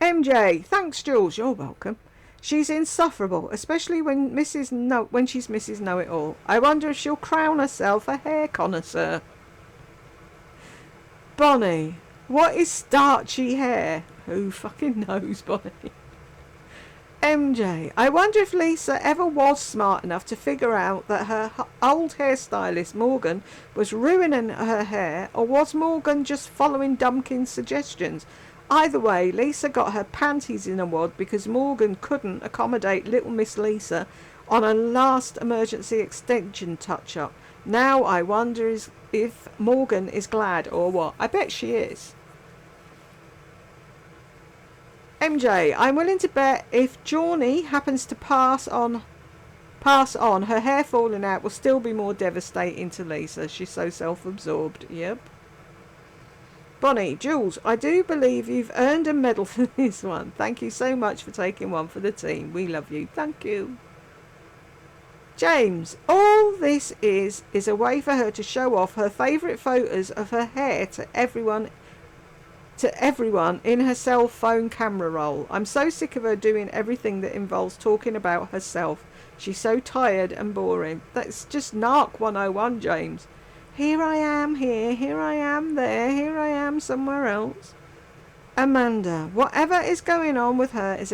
MJ, thanks, Jules. You're welcome. She's insufferable, especially when she's Mrs. Know-It-All. I wonder if she'll crown herself a hair connoisseur. Bonnie, what is starchy hair? Who fucking knows, Bonnie? MJ, I wonder if Lisa ever was smart enough to figure out that her old hairstylist Morgan was ruining her hair, or was Morgan just following Dumpkin's suggestions? Either way, Lisa got her panties in a wad because Morgan couldn't accommodate little Miss Lisa on a last emergency extension touch-up. Now I wonder if Morgan is glad or what. I bet she is. MJ, I'm willing to bet if Jawny happens to pass on, her hair falling out will still be more devastating to Lisa. She's so self-absorbed. Yep. Bonnie, Jules, I do believe you've earned a medal for this one. Thank you so much for taking one for the team. We love you. Thank you. James, all this is a way for her to show off her favourite photos of her hair to everyone in her cell phone camera roll. I'm so sick of her doing everything that involves talking about herself. She's so tired and boring. That's just narc 101, James. Here I am here, here I am there, here I am somewhere else. Amanda, whatever is going on with her is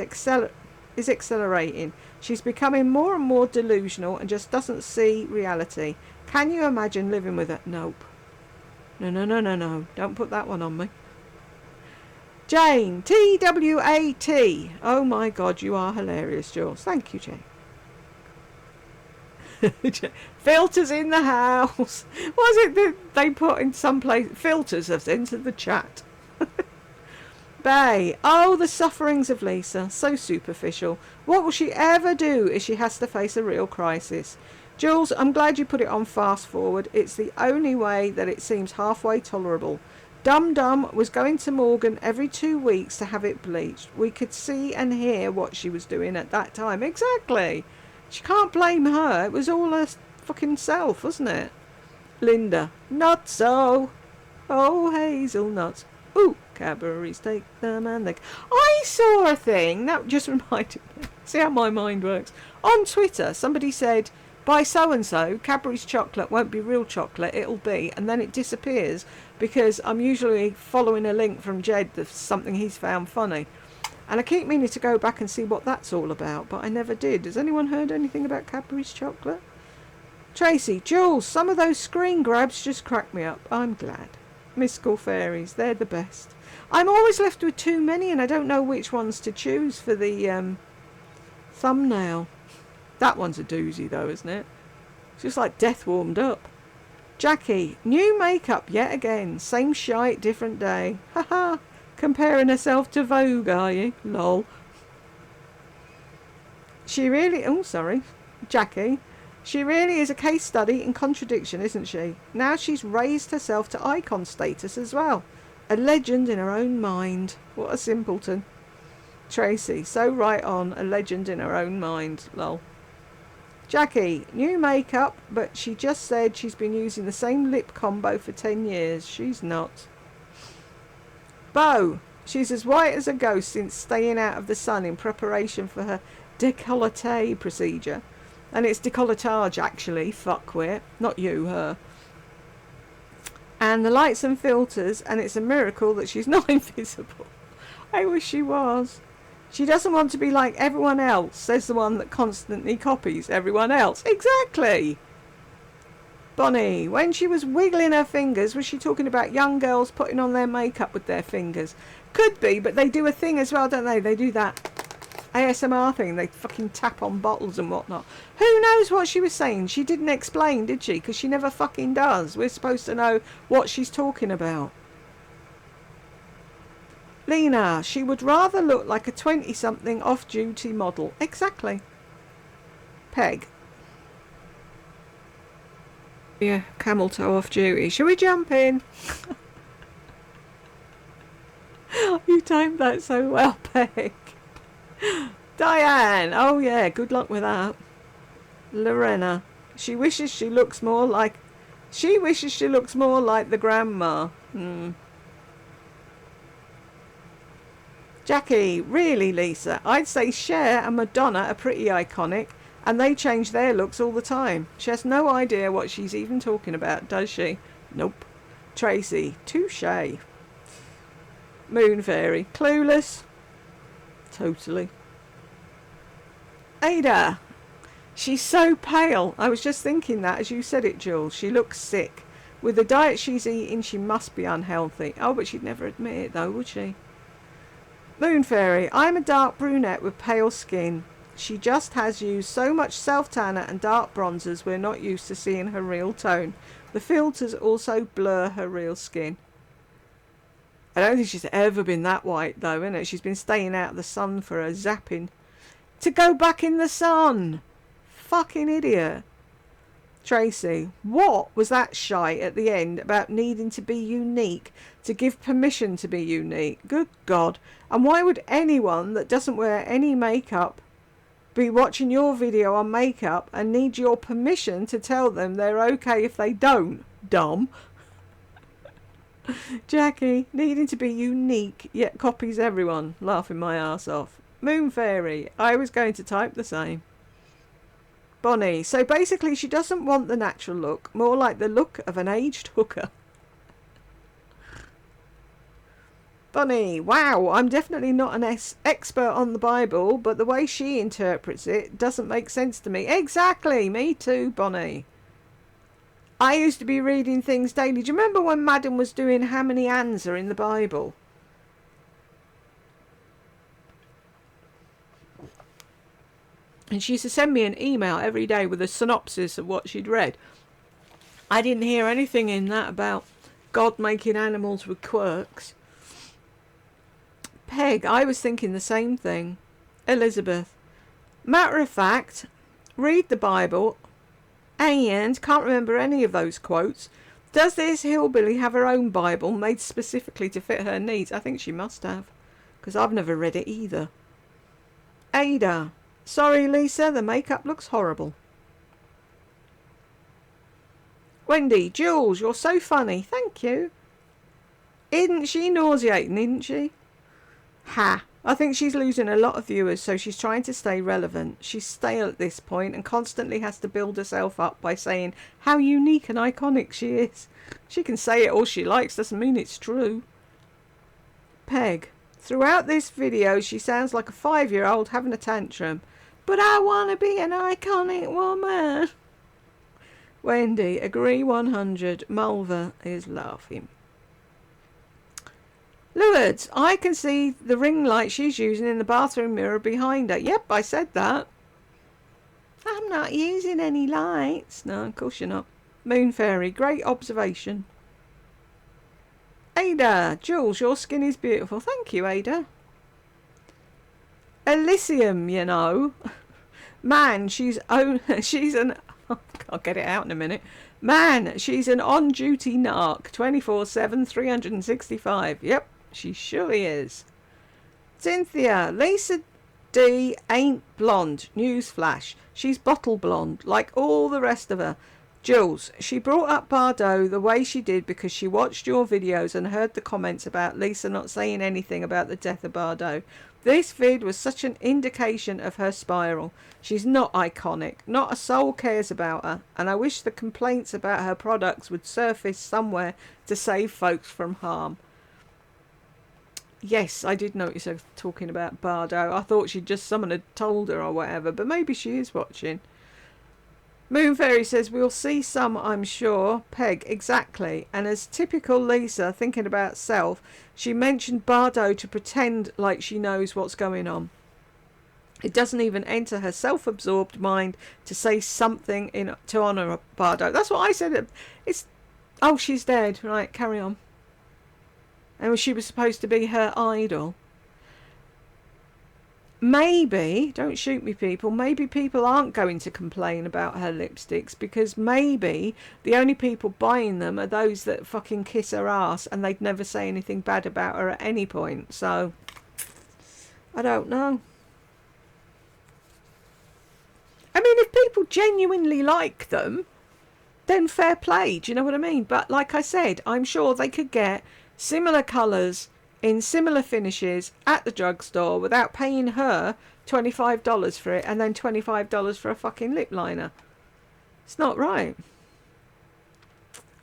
accelerating. She's becoming more and more delusional and just doesn't see reality. Can you imagine living with her? Nope. No. Don't put that one on me. Jane, TWAT. Oh my God, you are hilarious, Jules. Thank you, Jane. Filters in the house. Was it that they put in some place? Filters have entered the chat. Bay. Oh, the sufferings of Lisa. So superficial. What will she ever do if she has to face a real crisis? Jules, I'm glad you put it on fast forward. It's the only way that it seems halfway tolerable. Dum Dum was going to Morgan every 2 weeks to have it bleached. We could see and hear what she was doing at that time. Exactly. She can't blame her. It was all her fucking self, wasn't it? Linda. Not so. Oh, hazelnuts. Ooh, Cadbury's take them and they... I saw a thing. That just reminded me. See how my mind works. On Twitter, somebody said, by so-and-so, Cadbury's chocolate won't be real chocolate, it'll be, and then it disappears because I'm usually following a link from Jed that's something he's found funny. And I keep meaning to go back and see what that's all about, but I never did. Has anyone heard anything about Cadbury's chocolate? Tracy, Jules, some of those screen grabs just crack me up. I'm glad. Mystical fairies, they're the best. I'm always left with too many and I don't know which ones to choose for the thumbnail. That one's a doozy though, isn't it? It's just like death warmed up. Jackie, new makeup yet again. Same shite, different day. Haha. Comparing herself to Vogue, are you? Lol. She really... Oh, sorry. Jackie. She really is a case study in contradiction, isn't she? Now she's raised herself to icon status as well. A legend in her own mind. What a simpleton. Tracy. So right on. A legend in her own mind. Lol. Jackie. New makeup, but she just said she's been using the same lip combo for 10 years. She's not. Bo, she's as white as a ghost since staying out of the sun in preparation for her décolleté procedure. And it's décolletage actually, fuckwit. Not you, her. And the lights and filters, and it's a miracle that she's not invisible. I wish she was. She doesn't want to be like everyone else, says the one that constantly copies everyone else. Exactly. Bonnie, when she was wiggling her fingers, was she talking about young girls putting on their makeup with their fingers? Could be, but they do a thing as well, don't they? They do that ASMR thing. They fucking tap on bottles and whatnot. Who knows what she was saying? She didn't explain, did she? Because she never fucking does. We're supposed to know what she's talking about. Lena, she would rather look like a 20-something off-duty model. Exactly. Peg. Yeah, camel toe off duty. Shall we jump in? You timed that so well, Peg. Diane. Oh yeah, good luck with that. Lorena. She wishes she looks more like the grandma. Jackie, really, Lisa? I'd say Cher and Madonna are pretty iconic, and they change their looks all the time. She has no idea what she's even talking about, does she? Nope. Tracy, touche. Moon Fairy, clueless? Totally. Ada, she's so pale. I was just thinking that as you said it, Jules. She looks sick. With the diet she's eating, she must be unhealthy. Oh, but she'd never admit it though, would she? Moon Fairy, I'm a dark brunette with pale skin. She just has used so much self-tanner and dark bronzers we're not used to seeing her real tone. The filters also blur her real skin. I don't think she's ever been that white though, innit? She's been staying out of the sun for her zapping. To go back in the sun! Fucking idiot. Tracy, what was that shite at the end about needing to be unique, to give permission to be unique? Good God. And why would anyone that doesn't wear any makeup be watching your video on makeup and need your permission to tell them they're okay if they don't? Dumb. Jackie, needing to be unique, yet copies everyone. Laughing my ass off. Moon Fairy, I was going to type the same. Bonnie, so basically she doesn't want the natural look, more like the look of an aged hooker. Bonnie, wow, I'm definitely not an expert on the Bible, but the way she interprets it doesn't make sense to me. Exactly, me too, Bonnie. I used to be reading things daily. Do you remember when Madam was doing how many ands are in the Bible? And she used to send me an email every day with a synopsis of what she'd read. I didn't hear anything in that about God making animals with quirks. Peg, I was thinking the same thing. Elizabeth, matter of fact, read the Bible and can't remember any of those quotes. Does this hillbilly have her own Bible made specifically to fit her needs? I think she must have, because I've never read it either. Ada, sorry Lisa, the makeup looks horrible. Wendy, Jules, you're so funny. Thank you. Isn't she nauseating, isn't she? Ha! I think she's losing a lot of viewers, so she's trying to stay relevant. She's stale at this point and constantly has to build herself up by saying how unique and iconic she is. She can say it all she likes, doesn't mean it's true. Peg, throughout this video she sounds like a 5-year-old having a tantrum. But I want to be an iconic woman. Wendy, agree 100. Mulva is laughing. Lourdes, I can see the ring light she's using in the bathroom mirror behind her. Yep, I said that. I'm not using any lights. No, of course you're not. Moon Fairy, great observation. Ada, Jules, your skin is beautiful. Thank you, Ada. Elysium, you know. Man, I'll get it out in a minute. Man, she's an on-duty narc. 24/7, 365. Yep. She surely is. Cynthia, Lisa D ain't blonde. Newsflash. She's bottle blonde, like all the rest of her. Jules, she brought up Bardot the way she did because she watched your videos and heard the comments about Lisa not saying anything about the death of Bardot. This vid was such an indication of her spiral. She's not iconic. Not a soul cares about her. And I wish the complaints about her products would surface somewhere to save folks from harm. Yes, I did notice her talking about Bardot. I thought someone had told her or whatever, but maybe she is watching. Moon Fairy says, we'll see some, I'm sure. Peg, exactly. And as typical Lisa, thinking about self, she mentioned Bardot to pretend like she knows what's going on. It doesn't even enter her self-absorbed mind to say something to honour Bardot. That's what I said. Oh, she's dead. Right, carry on. And she was supposed to be her idol. Maybe, don't shoot me people, maybe people aren't going to complain about her lipsticks because maybe the only people buying them are those that fucking kiss her ass and they'd never say anything bad about her at any point. So, I don't know. I mean, if people genuinely like them, then fair play, do you know what I mean? But like I said, I'm sure they could get similar colours in similar finishes at the drugstore without paying her $25 for it and then $25 for a fucking lip liner. It's not right.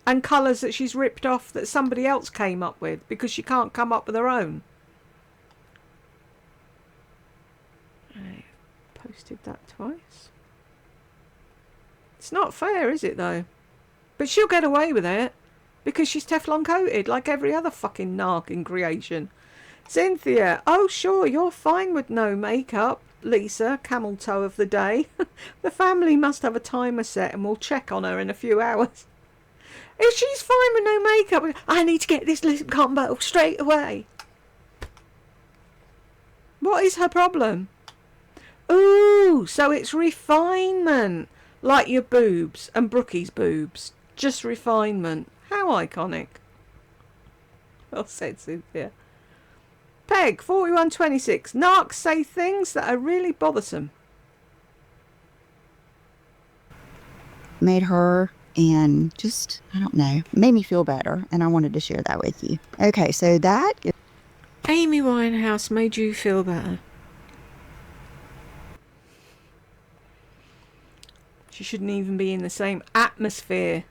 And colours that she's ripped off that somebody else came up with because she can't come up with her own. I posted that twice. It's not fair, is it, though? But she'll get away with it because she's Teflon coated like every other fucking narc in creation. Cynthia, oh sure, you're fine with no makeup. Lisa, camel toe of the day. The family must have a timer set and we'll check on her in a few hours. If she's fine with no makeup, I need to get this lip combo straight away. What is her problem? Ooh, so it's refinement. Like your boobs and Brookie's boobs. Just refinement. How iconic. Well said, Cynthia. Peg, 4126. Narcs say things that are really bothersome. Made her and just, I don't know, made me feel better. And I wanted to share that with you. Okay, so that is... Amy Winehouse made you feel better. She shouldn't even be in the same atmosphere.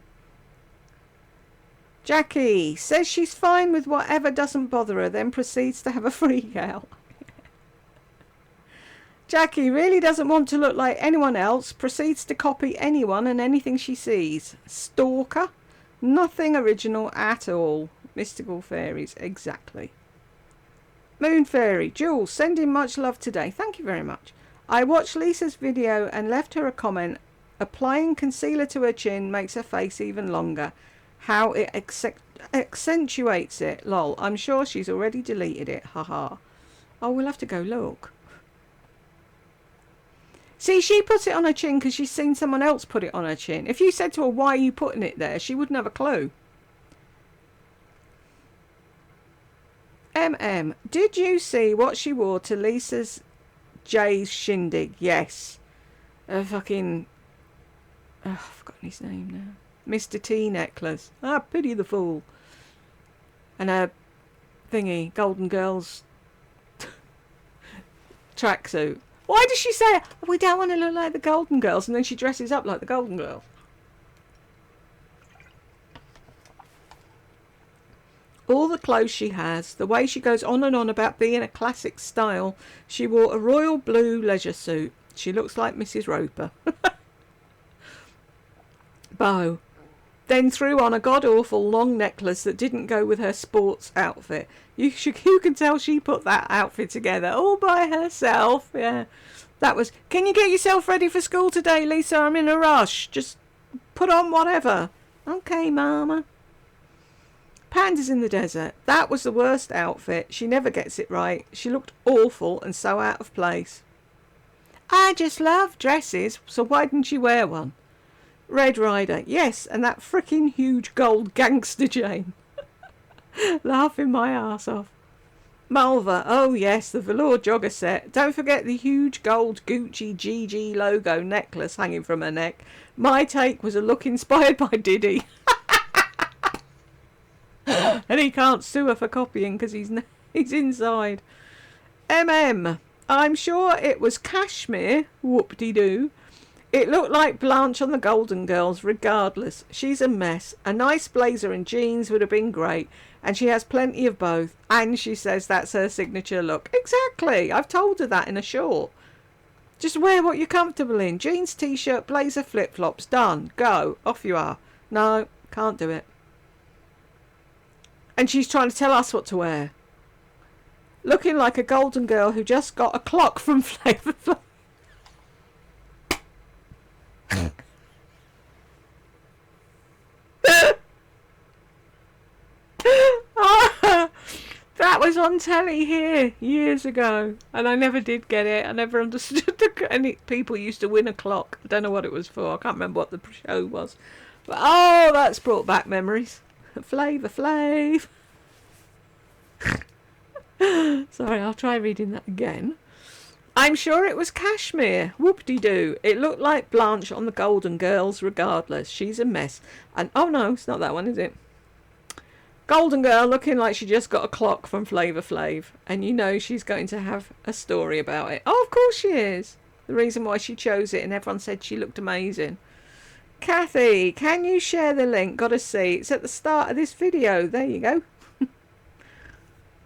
Jackie says she's fine with whatever doesn't bother her, then proceeds to have a freak out. Jackie really doesn't want to look like anyone else, proceeds to copy anyone and anything she sees. Stalker. Nothing original at all. Mystical fairies, exactly. Moon Fairy. Jules, sending much love today. Thank you very much. I watched Lisa's video and left her a comment. Applying concealer to her chin makes her face even longer. How it accentuates it. Lol. I'm sure she's already deleted it. Haha. Oh, we'll have to go look. See, she put it on her chin because she's seen someone else put it on her chin. If you said to her, why are you putting it there? She wouldn't have a clue. Did you see what she wore to Lisa's Jay's shindig? Yes. A fucking... Oh, I've forgotten his name now. Mr. T necklace. Ah, pity the fool. And a thingy, Golden Girls tracksuit. Why does she say, we don't want to look like the Golden Girls, and then she dresses up like the Golden Girls? All the clothes she has, the way she goes on and on about being a classic style. She wore a royal blue leisure suit. She looks like Mrs. Roper. Bow. Then threw on a god-awful long necklace that didn't go with her sports outfit. You can tell she put that outfit together all by herself. Yeah, that was... Can you get yourself ready for school today, Lisa? I'm in a rush. Just put on whatever. Okay, Mama. Pandas in the desert. That was the worst outfit. She never gets it right. She looked awful and so out of place. I just love dresses, so why didn't you wear one? Red Rider, yes, and that frickin' huge gold gangster chain. Laughing my ass off. Malva, oh yes, the velour jogger set. Don't forget the huge gold Gucci GG logo necklace hanging from her neck. My take was a look inspired by Diddy. And he can't sue her for copying because he's inside. I'm sure it was cashmere, whoop-de-doo. It looked like Blanche on the Golden Girls, regardless. She's a mess. A nice blazer and jeans would have been great. And she has plenty of both. And she says that's her signature look. Exactly. I've told her that in a short. Just wear what you're comfortable in. Jeans, t-shirt, blazer, flip-flops. Done. Go. Off you are. No, can't do it. And she's trying to tell us what to wear. Looking like a golden girl who just got a clock from Flavor Flav. That was on telly here years ago, and I never did get it. I never understood any people used to win a clock. I don't know what it was for. I can't remember what the show was. But oh, that's brought back memories. Flavor Flav. Sorry, I'll try reading that again. I'm sure it was cashmere. Whoop-de-doo. It looked like Blanche on the Golden Girls regardless. She's a mess. And oh no, it's not that one, is it? Golden Girl looking like she just got a clock from Flavor Flav. And you know she's going to have a story about it. Oh, of course she is. The reason why she chose it, and everyone said she looked amazing. Kathy, can you share the link? Gotta see. It's at the start of this video. There you go.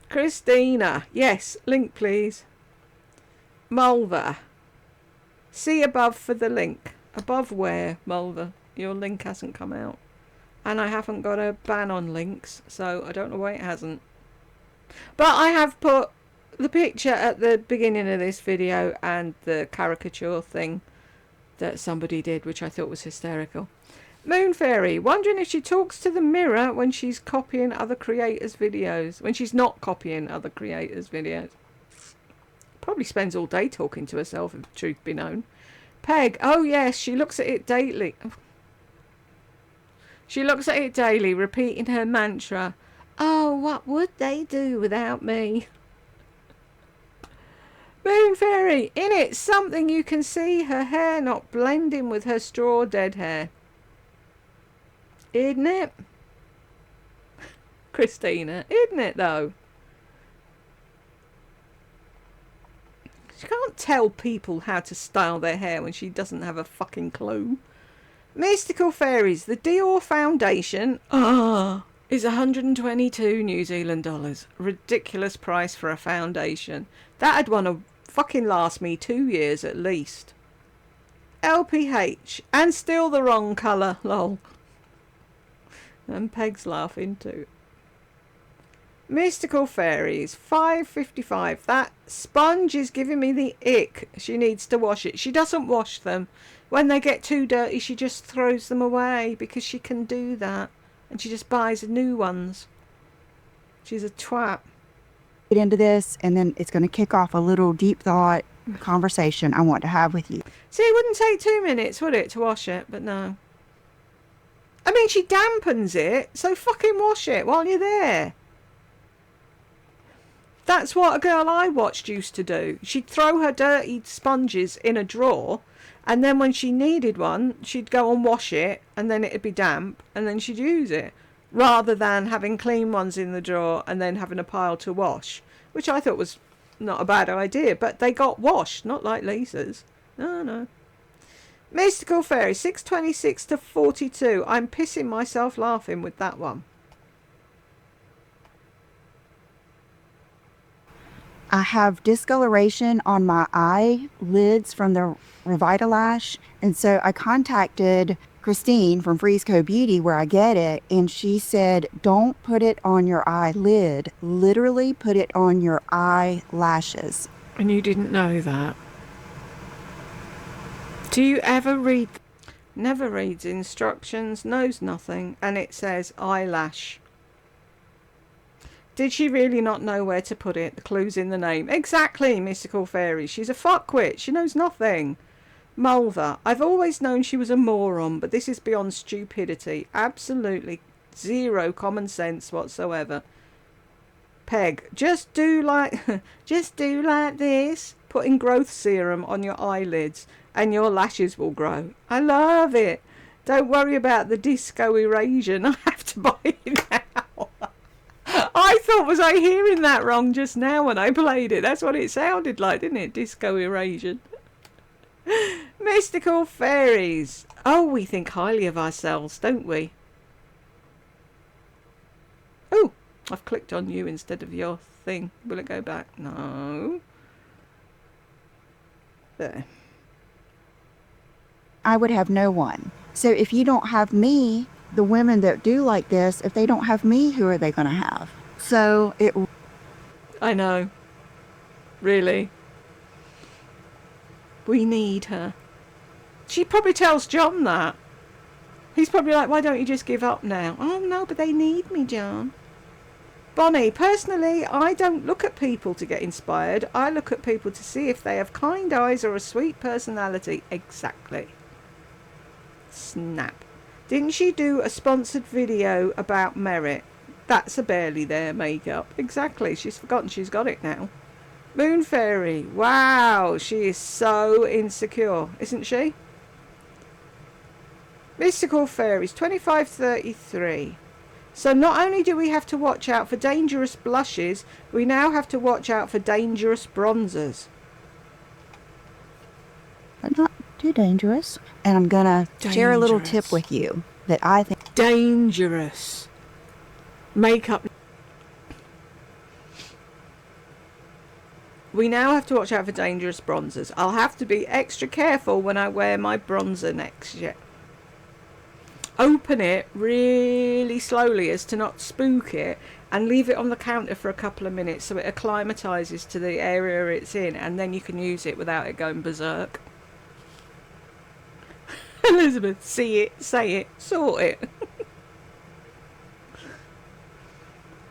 Christina. Yes, link please. Mulva. See above for the link. Above where, Mulva? Your link hasn't come out. And I haven't got a ban on links, so I don't know why it hasn't. But I have put the picture at the beginning of this video and the caricature thing that somebody did, which I thought was hysterical. Moon Fairy, wondering if she talks to the mirror when she's copying other creators' videos. When she's not copying other creators' videos. Probably spends all day talking to herself, if the truth be known. Peg, oh yes, she looks at it daily. She looks at it daily, repeating her mantra. Oh, what would they do without me? Moon Fairy, in it, something you can see her hair not blending with her straw dead hair. Isn't it? Christina, isn't it though? She can't tell people how to style their hair when she doesn't have a fucking clue. Mystical Fairies, the Dior foundation is 122 New Zealand dollars. Ridiculous price for a foundation. That'd want to fucking last me 2 years at least. LPH, and still the wrong colour, lol. And Peg's laughing too. Mystical Fairies, $5.55. That sponge is giving me the ick. She needs to wash it. She doesn't wash them. When they get too dirty, she just throws them away because she can do that. And she just buys new ones. She's a twat. Get into this, and then it's going to kick off a little deep thought conversation I want to have with you. See, it wouldn't take 2 minutes, would it, to wash it? But no. I mean, she dampens it, so fucking wash it while you're there. That's what a girl I watched used to do. She'd throw her dirty sponges in a drawer, and then when she needed one, she'd go and wash it, and then it'd be damp, and then she'd use it. Rather than having clean ones in the drawer and then having a pile to wash. Which I thought was not a bad idea, but they got washed, not like Lisa's. No. Mystical Fairy, 626 to 42. I'm pissing myself laughing with that one. I have discoloration on my eyelids from the Revitalash, and so I contacted Christine from Freeze Co Beauty where I get it, and she said, don't put it on your eyelid, literally put it on your eyelashes. And you didn't know that? Do you ever read? Never reads instructions, knows nothing, and it says eyelash. Did she really not know where to put it? The clue's in the name. Exactly, Mystical Fairy. She's a fuckwit. She knows nothing. Mulva, I've always known she was a moron, but this is beyond stupidity. Absolutely zero common sense whatsoever. Peg, just do like this. Putting growth serum on your eyelids and your lashes will grow. I love it. Don't worry about the disco erasion. I have to buy it now. I thought, was I hearing that wrong just now when I played it? That's what it sounded like, didn't it? Disco erasion. Mystical Fairies. Oh, we think highly of ourselves, don't we? Oh, I've clicked on you instead of your thing. Will it go back? No. There. I would have no one. So if you don't have me, the women that do like this, if they don't have me, who are they going to have? So it... I know. Really. We need her. She probably tells John that. He's probably like, why don't you just give up now? Oh no, but they need me, John. Bonnie, personally, I don't look at people to get inspired. I look at people to see if they have kind eyes or a sweet personality. Exactly. Snap. Didn't she do a sponsored video about merit? That's a barely there makeup. Exactly. She's forgotten she's got it now. Moon Fairy. Wow. She is so insecure, isn't she? Mystical Fairies. 2533. So not only do we have to watch out for dangerous blushes, we now have to watch out for dangerous bronzers. But not too dangerous. And I'm gonna share a little tip Dangerous. with you that I think Dangerous. Makeup. We now have to watch out for dangerous bronzers. I'll have to be extra careful when I wear my bronzer next year. Open it really slowly as to not spook it, and leave it on the counter for a couple of minutes so it acclimatizes to the area it's in, and then you can use it without it going berserk. Elizabeth, see it, say it, sort it.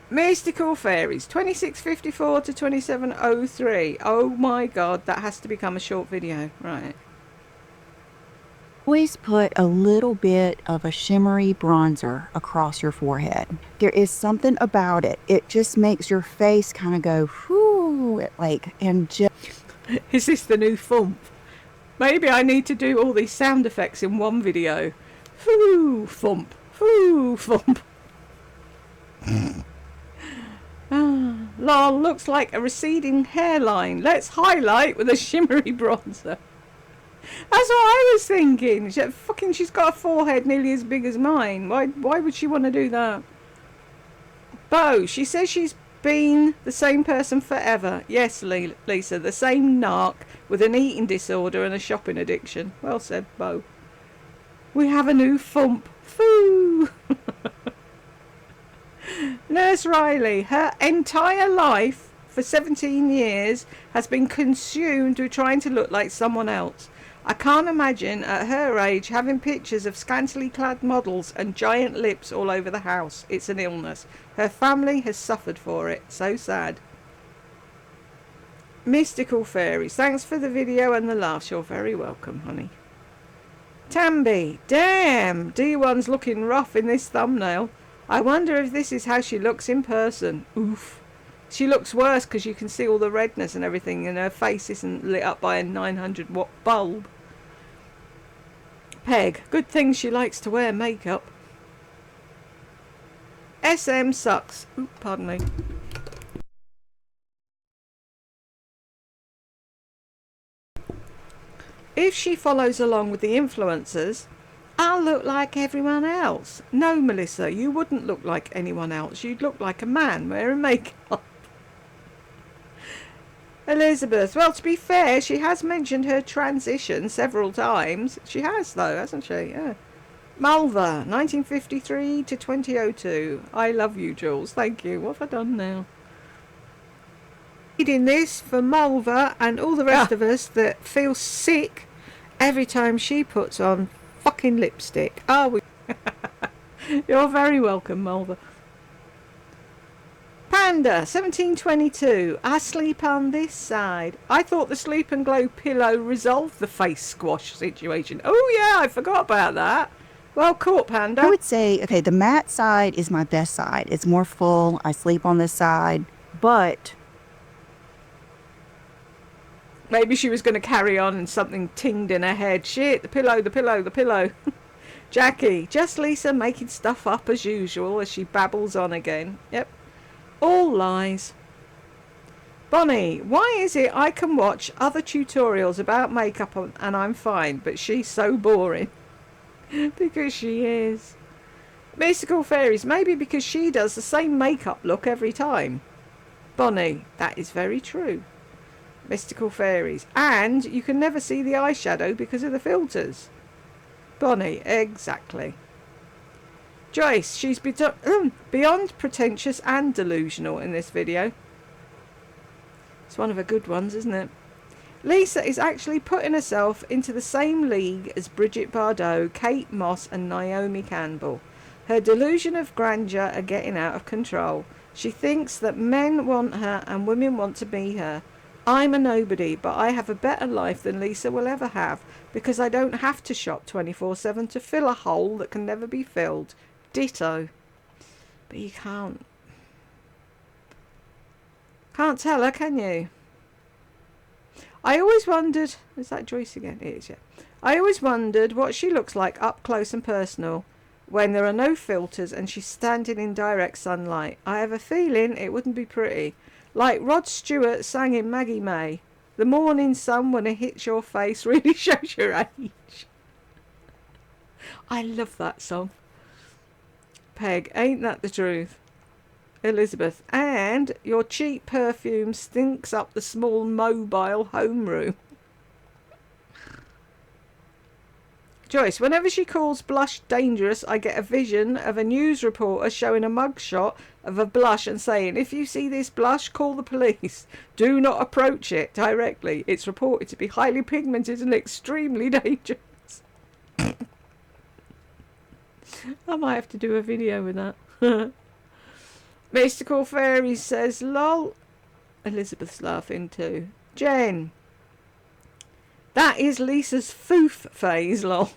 Mystical Fairies, 2654 to 2703. Oh my god, that has to become a short video. Right. always put a little bit of a shimmery bronzer across your forehead. There is something about it. It just makes your face kind of go, whoo, like, and just... Is this the new thump? Maybe I need to do all these sound effects in one video. Foo, thump. Foo, thump. Lol, looks like a receding hairline. Let's highlight with a shimmery bronzer. That's what I was thinking. She's got a forehead nearly as big as mine. Why would she want to do that? Bo, she says she's been the same person forever. Yes, Lisa, the same narc with an eating disorder and a shopping addiction. Well said, Bo. We have a new thump. Foo! Nurse Riley, her entire life for 17 years has been consumed with trying to look like someone else. I can't imagine at her age having pictures of scantily clad models and giant lips all over the house. It's an illness. Her family has suffered for it. So sad. Mystical Fairies, thanks for the video and the laughs. You're very welcome, honey. Tamby, damn, D1's looking rough in this thumbnail. I wonder if this is how she looks in person. Oof. She looks worse because you can see all the redness and everything, and her face isn't lit up by a 900-watt bulb. Peg, good thing she likes to wear makeup. SM sucks. Oop, pardon me. If she follows along with the influencers, I'll look like everyone else. No, Melissa, you wouldn't look like anyone else. You'd look like a man wearing makeup. Elizabeth, well, to be fair, she has mentioned her transition several times. She has, though, hasn't she? Yeah. Mulva, 1953 to 2002. I love you, Jules. Thank you. What have I done now? Reading this for Mulva and all the rest of us that feel sick every time she puts on fucking lipstick. Are we? You're very welcome, Mulva. Panda, 1722. I sleep on this side. I thought the Sleep and Glow pillow resolved the face squash situation. Oh yeah, I forgot about that. Well caught, Panda. I would say, okay, the matte side is my best side. It's more full. I sleep on this side, but... Maybe she was going to carry on and something tinged in her head. Shit, the pillow, the pillow, the pillow. Jackie, just Lisa making stuff up as usual as she babbles on again. Yep. All lies. Bonnie, why is it I can watch other tutorials about makeup and I'm fine, but she's so boring? Because she is. Mystical Fairies, maybe because she does the same makeup look every time. Bonnie, that is very true. Mystical Fairies, and you can never see the eyeshadow because of the filters. Bonnie, exactly. Joyce, she's beyond pretentious and delusional in this video. It's one of her good ones, isn't it? Lisa is actually putting herself into the same league as Bridget Bardot, Kate Moss and Naomi Campbell. Her delusion of grandeur are getting out of control. She thinks that men want her and women want to be her. I'm a nobody, but I have a better life than Lisa will ever have because I don't have to shop 24/7 to fill a hole that can never be filled. Ditto. But you can't tell her, can you? I always wondered... Is that Joyce again? It is, yeah. I always wondered what she looks like up close and personal. when there are no filters and she's standing in direct sunlight. I have a feeling it wouldn't be pretty. Like Rod Stewart sang in Maggie May. The morning sun when it hits your face really shows your age. I love that song. Peg, ain't that the truth? Elizabeth, and your cheap perfume stinks up the small mobile homeroom. Joyce, whenever she calls blush dangerous, I get a vision of a news reporter showing a mugshot of a blush and saying, if you see this blush, call the police. Do not approach it directly. It's reported to be highly pigmented and extremely dangerous. I might have to do a video with that. Mystical Fairy says, lol. Elizabeth's laughing too. Jen, that is Lisa's foof phase, lol.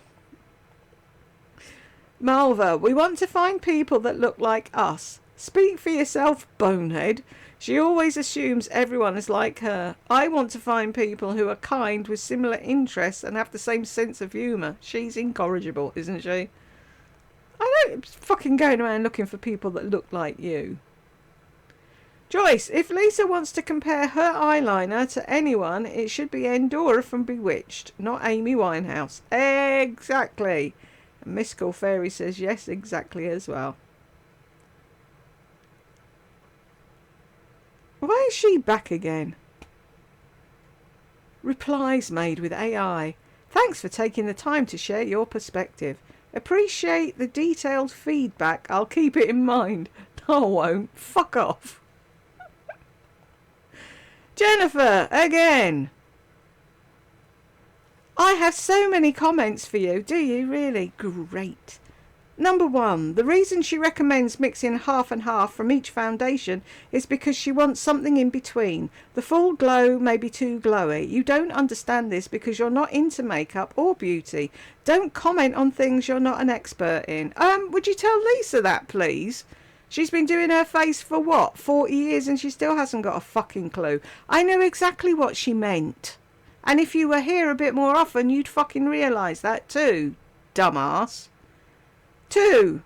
Malva, we want to find people that look like us. Speak for yourself, bonehead. She always assumes everyone is like her. I want to find people who are kind with similar interests and have the same sense of humour. She's incorrigible, isn't she? I don't fucking going around looking for people that look like you. Joyce, if Lisa wants to compare her eyeliner to anyone, it should be Endora from Bewitched, not Amy Winehouse. Exactly. And Mystical Fairy says yes, exactly as well. Why is she back again? Replies made with AI. Thanks for taking the time to share your perspective. Appreciate the detailed feedback. I'll keep it in mind. No, I won't. Fuck off. Jennifer, again. I have so many comments for you. Do you really? Great. Number 1, the reason she recommends mixing half and half from each foundation is because she wants something in between. The full glow may be too glowy. You don't understand this because you're not into makeup or beauty. Don't comment on things you're not an expert in. Would you tell Lisa that, please? She's been doing her face for what, 40 years, and she still hasn't got a fucking clue. I know exactly what she meant. And if you were here a bit more often, you'd fucking realise that too, dumbass. 2,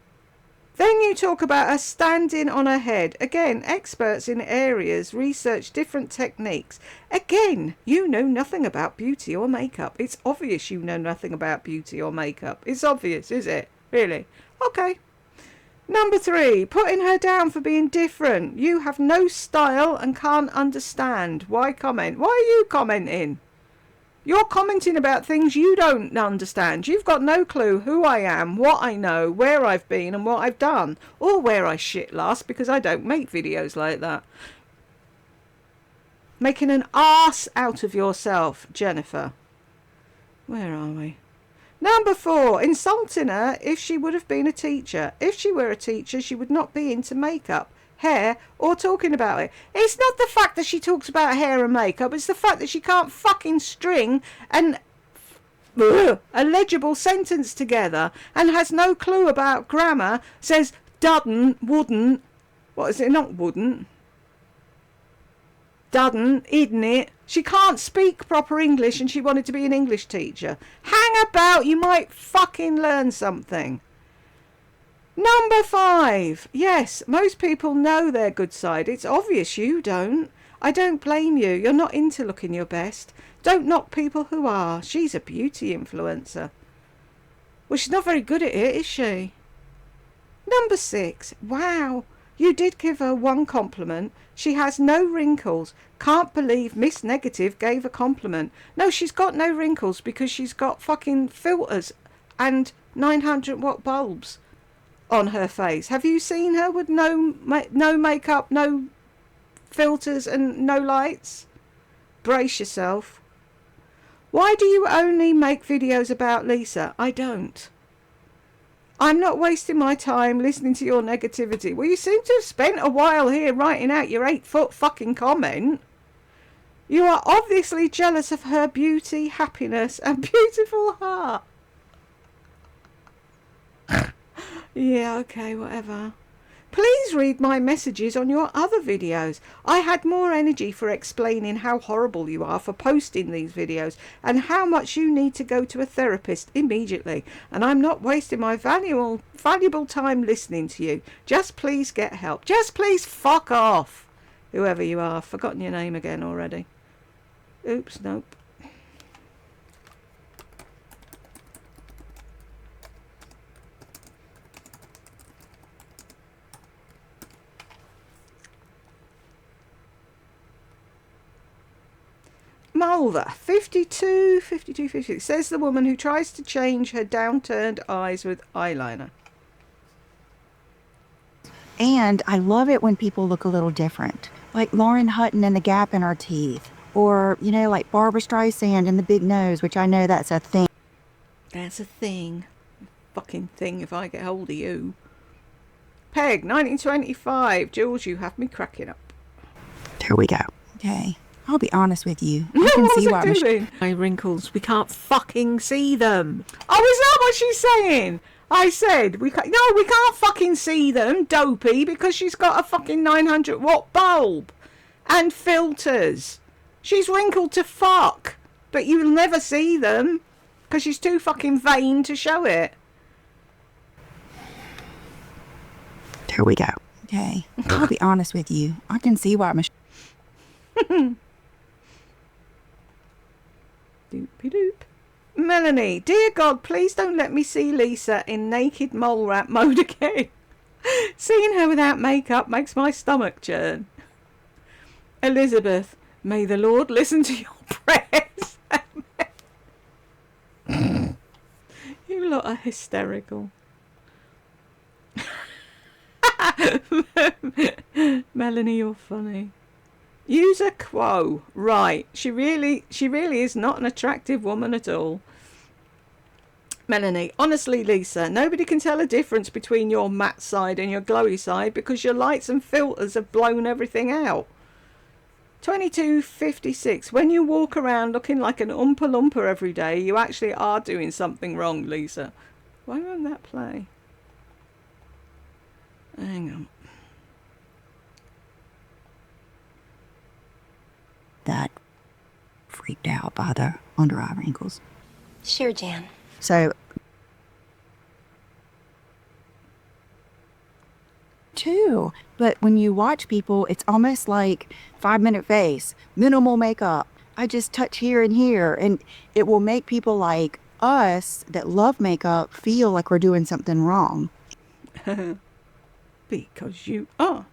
then you talk about her standing on her head. Again, experts in areas research different techniques. Again, you know nothing about beauty or makeup. It's obvious you know nothing about beauty or makeup. It's obvious, is it? Really? Okay. Number 3, putting her down for being different. You have no style and can't understand. Why comment? Why are you commenting? You're commenting about things you don't understand. You've got no clue who I am, what I know, where I've been and what I've done. Or where I shit last, because I don't make videos like that. Making an arse out of yourself, Jennifer. Where are we? Number 4, insulting her if she would have been a teacher. If she were a teacher, she would not be into makeup, hair, or talking about it. It's not the fact that she talks about hair and makeup, it's the fact that she can't fucking string a legible sentence together and has no clue about grammar, says doesn't, wouldn't, what is it, not wouldn't, doesn't, isn't it? She can't speak proper English and she wanted to be an English teacher. Hang about, you might fucking learn something. Number 5. Yes, most people know their good side. It's obvious you don't. I don't blame you. You're not into looking your best. Don't knock people who are. She's a beauty influencer. Well, she's not very good at it, is she? Number 6. Wow. You did give her one compliment. She has no wrinkles. Can't believe Miss Negative gave a compliment. No, she's got no wrinkles because she's got fucking filters and 900-watt bulbs on her face. Have you seen her with no makeup, no filters and no lights? Brace yourself. Why do you only make videos about Lisa? I don't. I'm not wasting my time listening to your negativity. Well, you seem to have spent a while here writing out your 8-foot fucking comment. You are obviously jealous of her beauty, happiness and beautiful heart. Yeah, okay, whatever. Please read my messages on your other videos. I had more energy for explaining how horrible you are for posting these videos and how much you need to go to a therapist immediately. And I'm not wasting my valuable time listening to you. Just please get help. Just please fuck off. Whoever you are. I've forgotten your name again already. Oops, nope. Mulder, 52, says the woman who tries to change her downturned eyes with eyeliner. And I love it when people look a little different. Like Lauren Hutton and the gap in her teeth. Or, you know, like Barbara Streisand and the big nose, which I know that's a thing. That's a thing. Fucking thing if I get hold of you. Peg, 1925. Jules, you have me cracking up. There we go. Okay. I'll be honest with you. I can see why doing? My wrinkles, we can't fucking see them. Oh, is that what she's saying? I said, we can't fucking see them, dopey, because she's got a fucking 900-watt bulb. And filters. She's wrinkled to fuck. But you'll never see them, because she's too fucking vain to show it. There we go. Okay. I'll be honest with you. I can see why Doopy-doop. Melanie, dear God, please don't let me see Lisa in naked mole rat mode again. Seeing her without makeup makes my stomach churn. Elizabeth, may the Lord listen to your prayers. You lot are hysterical. Melanie, you're funny. User quo. Right. She really is not an attractive woman at all. Melanie, honestly, Lisa, nobody can tell a difference between your matte side and your glowy side because your lights and filters have blown everything out. 2256. When you walk around looking like an Oompa Loompa every day, you actually are doing something wrong, Lisa. Why won't that play? Hang on. that freaked out by the under eye wrinkles. Sure, Jan. So, too. But when you watch people, it's almost like 5-minute face, minimal makeup. I just touch here and here, and it will make people like us that love makeup feel like we're doing something wrong. Because you are.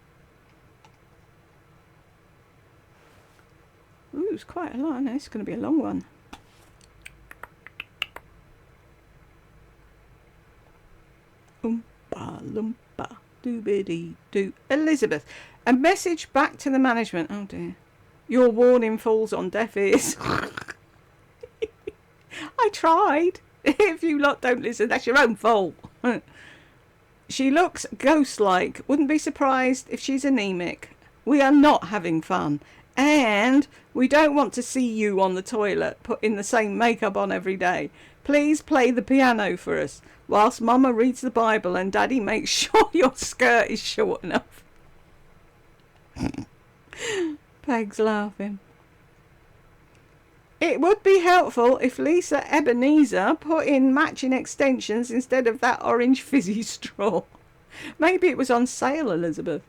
Ooh, it's quite a lot. It's going to be a long one. Oompa loompa doobity doo. Elizabeth, a message back to the management. Oh dear. Your warning falls on deaf ears. I tried. If you lot don't listen, that's your own fault. She looks ghost-like. Wouldn't be surprised if she's anemic. We are not having fun. And we don't want to see you on the toilet putting the same makeup on every day. Please play the piano for us whilst Mama reads the Bible and Daddy makes sure your skirt is short enough. Peg's laughing. It would be helpful if Lisa Ebenezer put in matching extensions instead of that orange fizzy straw. Maybe it was on sale, Elizabeth.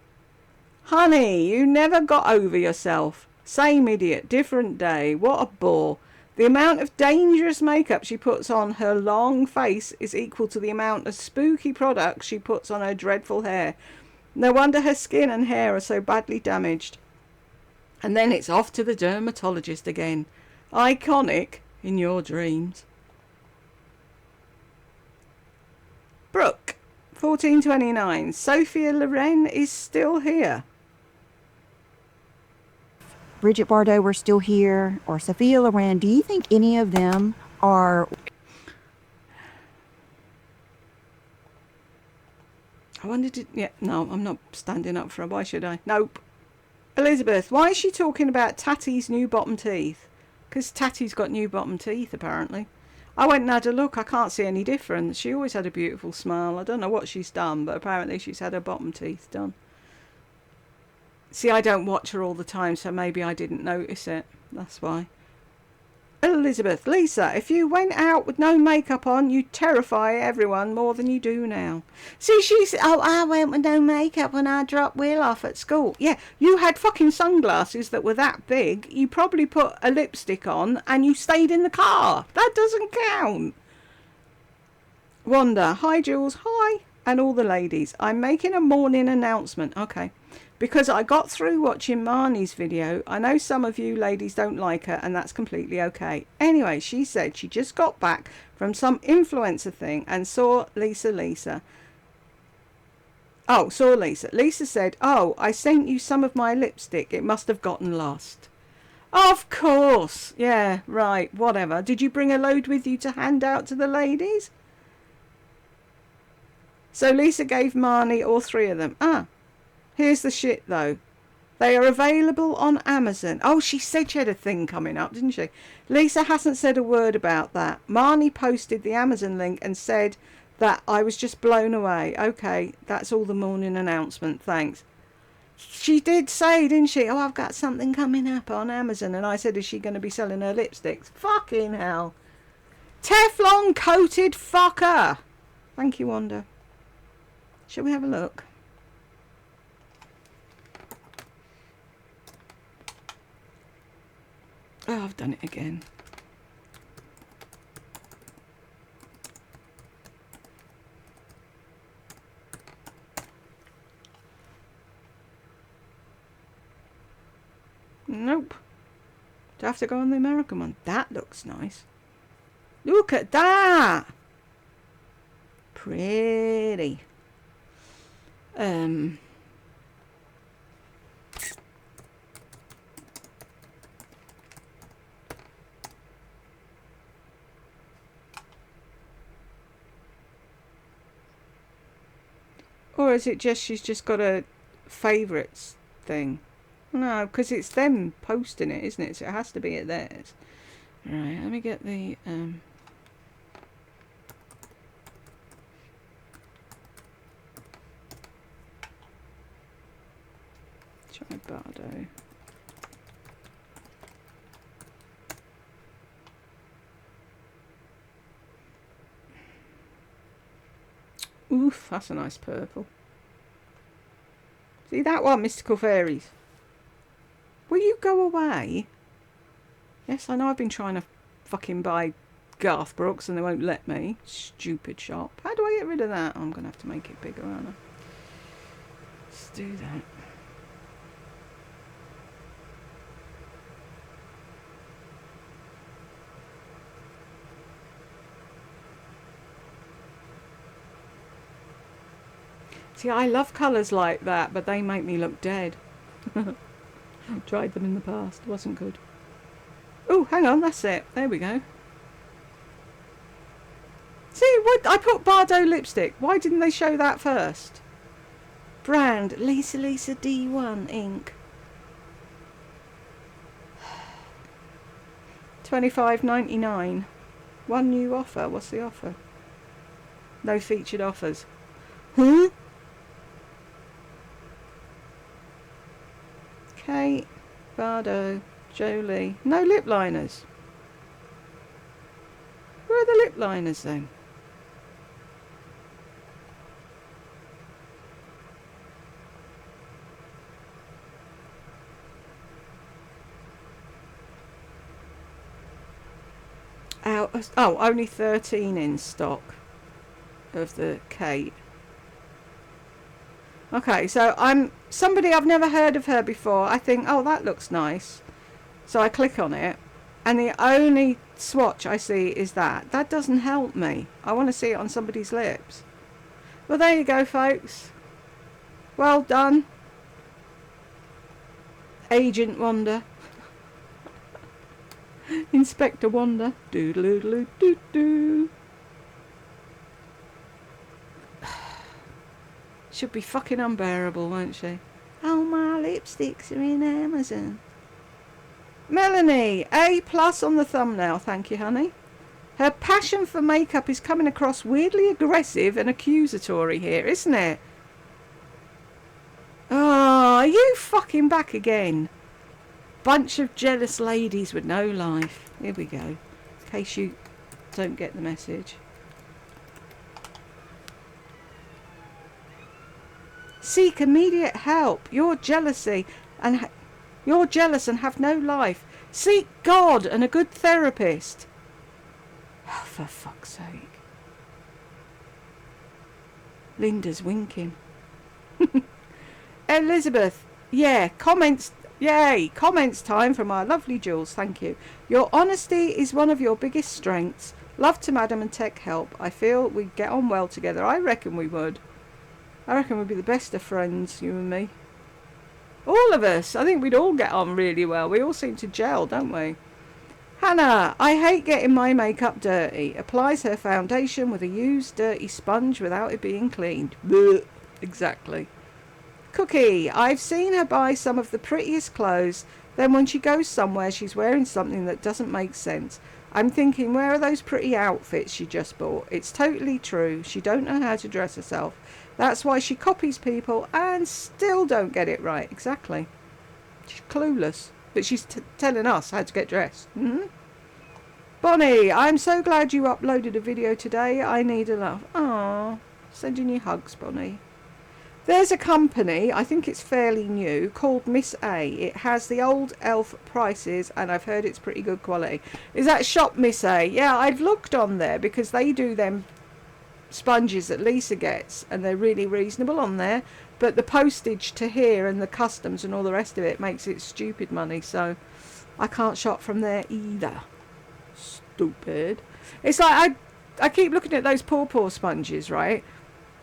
Honey, you never got over yourself. Same idiot, different day. What a bore. The amount of dangerous makeup she puts on her long face is equal to the amount of spooky products she puts on her dreadful hair. No wonder her skin and hair are so badly damaged. And then it's off to the dermatologist again. Iconic in your dreams. Brooke, 1429. Sophia Loren is still here. Bridget Bardot were still here, or Sophia Loren. Do you think any of them are... I wondered... Yeah, no, I'm not standing up for her. Why should I? Nope. Elizabeth, why is she talking about Tatty's new bottom teeth? Because Tatty's got new bottom teeth, apparently. I went and had a look. I can't see any difference. She always had a beautiful smile. I don't know what she's done, but apparently she's had her bottom teeth done. See, I don't watch her all the time, so maybe I didn't notice it. That's why. Elizabeth, Lisa, if you went out with no makeup on, you'd terrify everyone more than you do now. See, she said, oh, I went with no makeup when I dropped Will off at school. Yeah, you had fucking sunglasses that were that big. You probably put a lipstick on and you stayed in the car. That doesn't count. Wanda, hi Jules, hi. And all the ladies. I'm making a morning announcement. Okay. Because I got through watching Marnie's video. I know some of you ladies don't like her, and that's completely okay. Anyway, she said she just got back from some influencer thing and saw Lisa. Oh, saw Lisa. Lisa said, oh, I sent you some of my lipstick. It must have gotten lost. Of course. Yeah, right, whatever. Did you bring a load with you to hand out to the ladies? So Lisa gave Marnie all 3 of them. Ah. Here's the shit, though. They are available on Amazon. Oh, she said she had a thing coming up, didn't she? Lisa hasn't said a word about that. Marnie posted the Amazon link and said that I was just blown away. Okay, that's all the morning announcement. Thanks. She did say, didn't she? Oh, I've got something coming up on Amazon. And I said, is she going to be selling her lipsticks? Fucking hell. Teflon coated fucker. Thank you, Wanda. Shall we have a look? Oh, I've done it again. Nope. Do I have to go on the American one? That looks nice. Look at that! Pretty. Or is it just she's just got a favourites thing? No, because it's them posting it, isn't it? So it has to be at theirs. Right, let me get the... Try Bardo. Oof, that's a nice purple. See that one, Mystical Fairies? Will you go away? Yes, I know I've been trying to fucking buy Garth Brooks and they won't let me. Stupid shop. How do I get rid of that? Oh, I'm going to have to make it bigger, aren't I? Let's do that. See, I love colours like that, but they make me look dead. Tried them in the past. Wasn't good. Oh, hang on. That's it. There we go. See, what I put Bardo lipstick. Why didn't they show that first? Brand Lisa D1 ink. $25.99. One new offer. What's the offer? No featured offers. Huh? Kate, Bardo, Jolie. No lip liners. Where are the lip liners then? Oh, only 13 in stock of the Kate. Okay, so I'm somebody I've never heard of her before. I think, oh, that looks nice. So I click on it, and the only swatch I see is that. That doesn't help me. I want to see it on somebody's lips. Well, there you go, folks. Well done. Agent Wanda. Inspector Wanda. Doo-doo-doo-doo-doo. She'll be fucking unbearable, won't she? Oh, my lipsticks are in Amazon. Melanie, A+ on the thumbnail. Thank you, honey. Her passion for makeup is coming across weirdly aggressive and accusatory here, isn't it? Oh, are you fucking back again? Bunch of jealous ladies with no life. Here we go. In case you don't get the message. Seek immediate help. You're jealous and have no life. Seek God and a good therapist. Oh, for fuck's sake. Linda's winking. Elizabeth, yeah, comments. Yay, comments time from our lovely Jules. Thank you. Your honesty is one of your biggest strengths. Love to Madam and Tech Help. I feel we'd get on well together. I reckon we would. I reckon we'd be the best of friends, you and me. All of us. I think we'd all get on really well. We all seem to gel, don't we? Hannah, I hate getting my makeup dirty. Applies her foundation with a used dirty sponge without it being cleaned. Blech. Exactly. Cookie, I've seen her buy some of the prettiest clothes. Then when she goes somewhere, she's wearing something that doesn't make sense. I'm thinking, where are those pretty outfits she just bought? It's totally true. She don't know how to dress herself. That's why she copies people and still don't get it right. Exactly. She's clueless. But she's telling us how to get dressed. Mm-hmm. Bonnie, I'm so glad you uploaded a video today. I need a laugh. Aww. Sending you hugs, Bonnie. There's a company, I think it's fairly new, called Miss A. It has the old elf prices and I've heard it's pretty good quality. Is that Shop Miss A? Yeah, I've looked on there because they do them sponges that Lisa gets and they're really reasonable on there. But the postage to here and the customs and all the rest of it makes it stupid money. So I can't shop from there either. Stupid. It's like I keep looking at those paw sponges, right?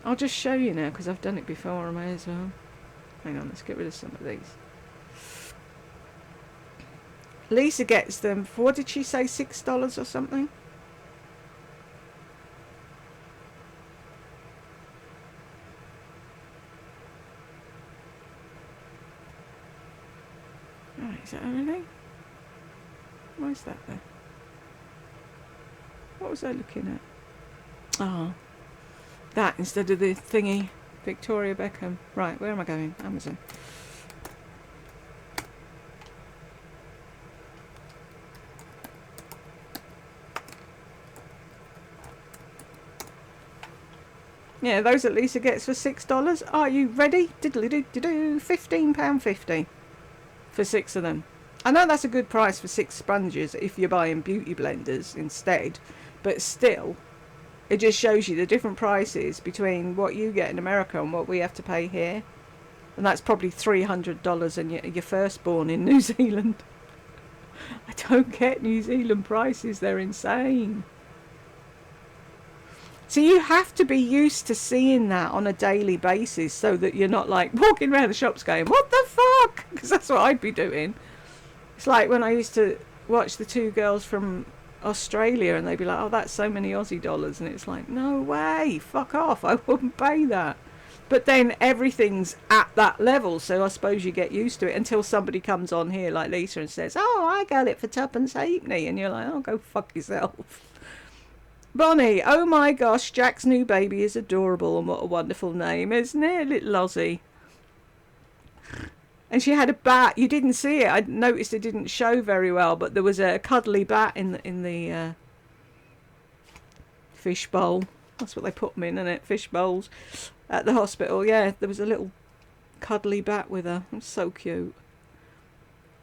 I'll just show you now because I've done it before. I may as well. Hang on, let's get rid of some of these. Lisa gets them for, what did she say, $6 or something? Right, is that everything? Why is that there? What was I looking at? Oh. That instead of the thingy. Victoria Beckham. Right, where am I going? Amazon. Yeah, those that Lisa gets for $6. Are you ready? Diddly-doo-doo-doo. £15.50 for 6 of them. I know that's a good price for 6 sponges if you're buying beauty blenders instead, but still, it just shows you the different prices between what you get in America and what we have to pay here. And that's probably $300 and your firstborn in New Zealand. I don't get New Zealand prices, they're insane. So you have to be used to seeing that on a daily basis so that you're not like walking around the shops going, what the fuck? Because that's what I'd be doing. It's like when I used to watch the 2 girls from Australia and they'd be like, oh, that's so many Aussie dollars, and it's like, no way, fuck off, I wouldn't pay that. But then everything's at that level, so I suppose you get used to it until somebody comes on here like Lisa and says, oh, I got it for tuppence halfpenny, and you're like, oh, go fuck yourself. Bonnie, oh my gosh, Jack's new baby is adorable, and what a wonderful name, isn't it, little Aussie? And she had a bat. You didn't see it. I noticed it didn't show very well, but there was a cuddly bat in the fish bowl. That's what they put them in, isn't it? Fish bowls at the hospital. Yeah, there was a little cuddly bat with her. It's so cute.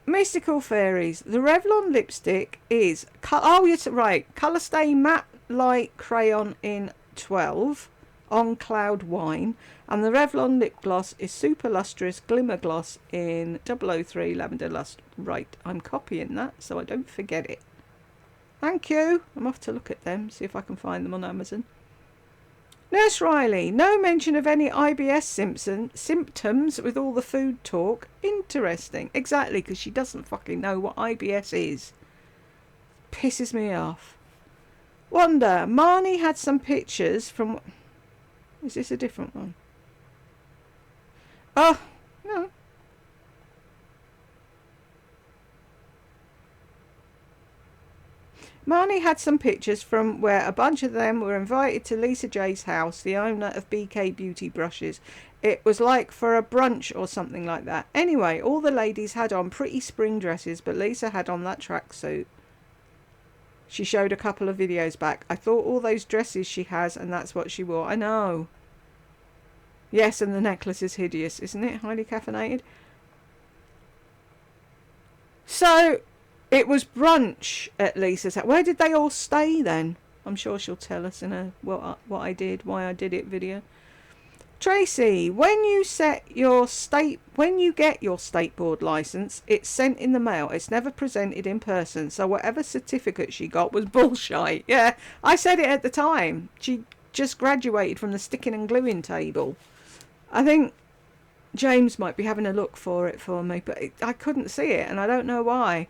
Mystical Fairies. The Revlon lipstick is... oh, yes, right. Colour Stain Matte Light Crayon in 12 on Cloud Wine. And the Revlon lip gloss is Super Lustrous Glimmer Gloss in 003 Lavender Lust. Right, I'm copying that so I don't forget it. Thank you. I'm off to look at them, see if I can find them on Amazon. Nurse Riley, no mention of any IBS symptoms with all the food talk. Interesting. Exactly, because she doesn't fucking know what IBS is. Pisses me off. Wanda, Marnie had some pictures from... Is this a different one? Oh, no. Marnie had some pictures from where a bunch of them were invited to Lisa J's house, the owner of BK Beauty Brushes. It was like for a brunch or something like that. Anyway, all the ladies had on pretty spring dresses, but Lisa had on that tracksuit. She showed a couple of videos back. I thought all those dresses she has, and that's what she wore. I know. Yes, and the necklace is hideous, isn't it? Highly caffeinated. So, it was brunch at Lisa's house. Where did they all stay then? I'm sure she'll tell us in a what I did, why I did it video. Tracy, when you get your state board license, it's sent in the mail. It's never presented in person. So whatever certificate she got was bullshit. Yeah, I said it at the time. She just graduated from the sticking and gluing table. I think James might be having a look for it for me, but I couldn't see it, and I don't know why.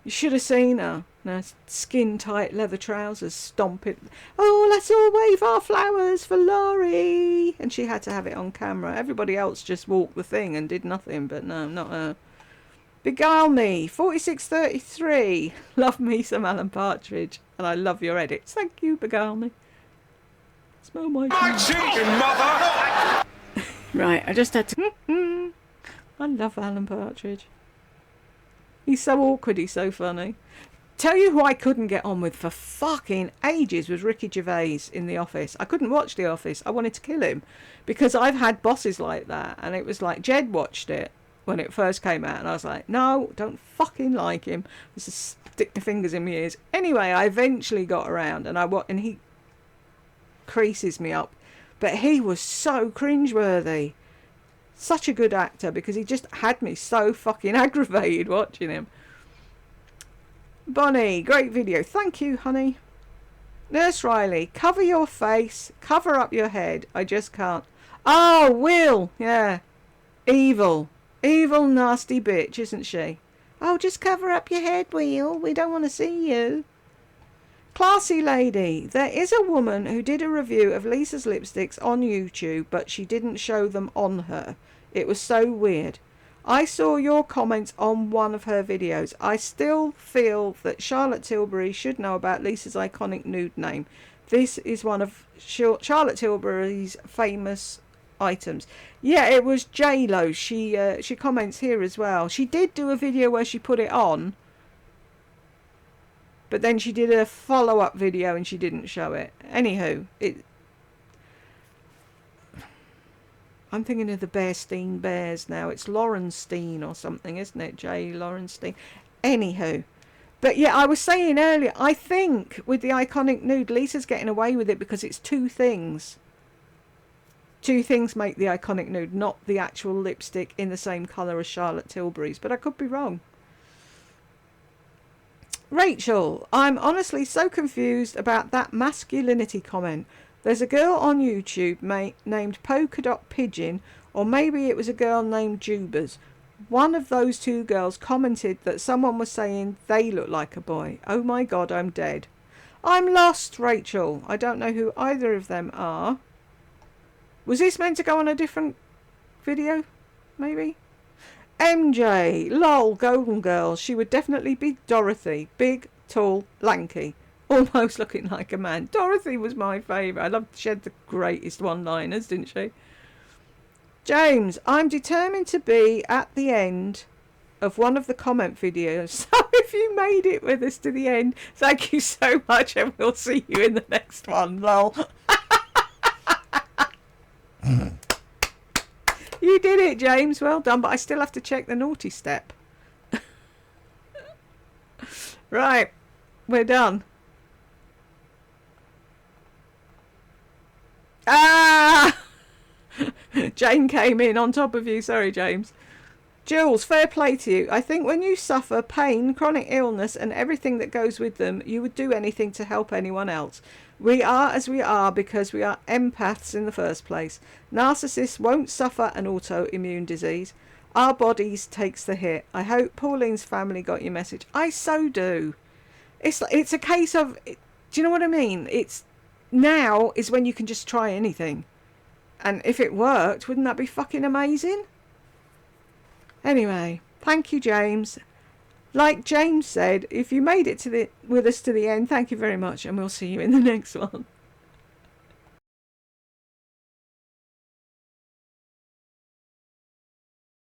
You should have seen her. No, skin-tight leather trousers, stomping. Oh, let's all wave our flowers for Laurie. And she had to have it on camera. Everybody else just walked the thing and did nothing, but no, not her. Beguile Me, 4633. Love me some Alan Partridge. And I love your edits. Thank you, Beguile Me. Smell my cheating, mother! Right, I just had to... I love Alan Partridge. He's so awkward, he's so funny. Tell you who I couldn't get on with for fucking ages was Ricky Gervais in The Office. I couldn't watch The Office. I wanted to kill him. Because I've had bosses like that. And it was like, Jed watched it when it first came out. And I was like, no, don't fucking like him. Just stick my fingers in my ears. Anyway, I eventually got around. And he creases me up. But he was so cringeworthy. Such a good actor because he just had me so fucking aggravated watching him. Bonnie, great video. Thank you, honey. Nurse Riley, cover your face, cover up your head. I just can't. Oh, Will. Yeah. Evil. Evil, nasty bitch, isn't she? Oh, just cover up your head, Will. We don't want to see you. Classy lady, there is a woman who did a review of Lisa's lipsticks on YouTube, but she didn't show them on her. It was so weird. I saw your comments on one of her videos. I still feel that Charlotte Tilbury should know about Lisa's iconic nude name. This is one of Charlotte Tilbury's famous items. Yeah, it was J-Lo. She comments here as well. She did do a video where she put it on. But then she did a follow-up video and she didn't show it. Anywho, I'm thinking of the Bearstein Bears now. It's Laurenstein or something, isn't it? J. Laurenstein. Anywho. But yeah, I was saying earlier, I think with the iconic nude, Lisa's getting away with it because it's two things. Two things make the iconic nude, not the actual lipstick in the same colour as Charlotte Tilbury's. But I could be wrong. Rachel, I'm honestly so confused about that masculinity comment. There's a girl on YouTube named Polka Dot Pigeon, or maybe it was a girl named Jubas. One of those two girls commented that someone was saying they look like a boy. Oh my god, I'm dead. I'm lost, Rachel. I don't know who either of them are. Was this meant to go on a different video? Maybe? MJ, lol, Golden Girl. She would definitely be Dorothy. Big, tall, lanky. Almost looking like a man. Dorothy was my favourite. I loved, she had the greatest one-liners, didn't she? James, I'm determined to be at the end of one of the comment videos. So if you made it with us to the end, thank you so much and we'll see you in the next one, lol. You did it, James. Well done, but I still have to check the naughty step. Right, we're done. Ah! Jane came in on top of you. Sorry, James. Jules, fair play to you. I think when you suffer pain, chronic illness and everything that goes with them, you would do anything to help anyone else. We are as we are because we are empaths in the first place. Narcissists won't suffer an autoimmune disease. Our bodies takes the hit. I hope Pauline's family got your message. I so do. It's a case of, do you know what I mean? It's now is when you can just try anything. And if it worked, wouldn't that be fucking amazing? Anyway, thank you, James. like James said, if you made it with us to the end, thank you very much, and we'll see you in the next one.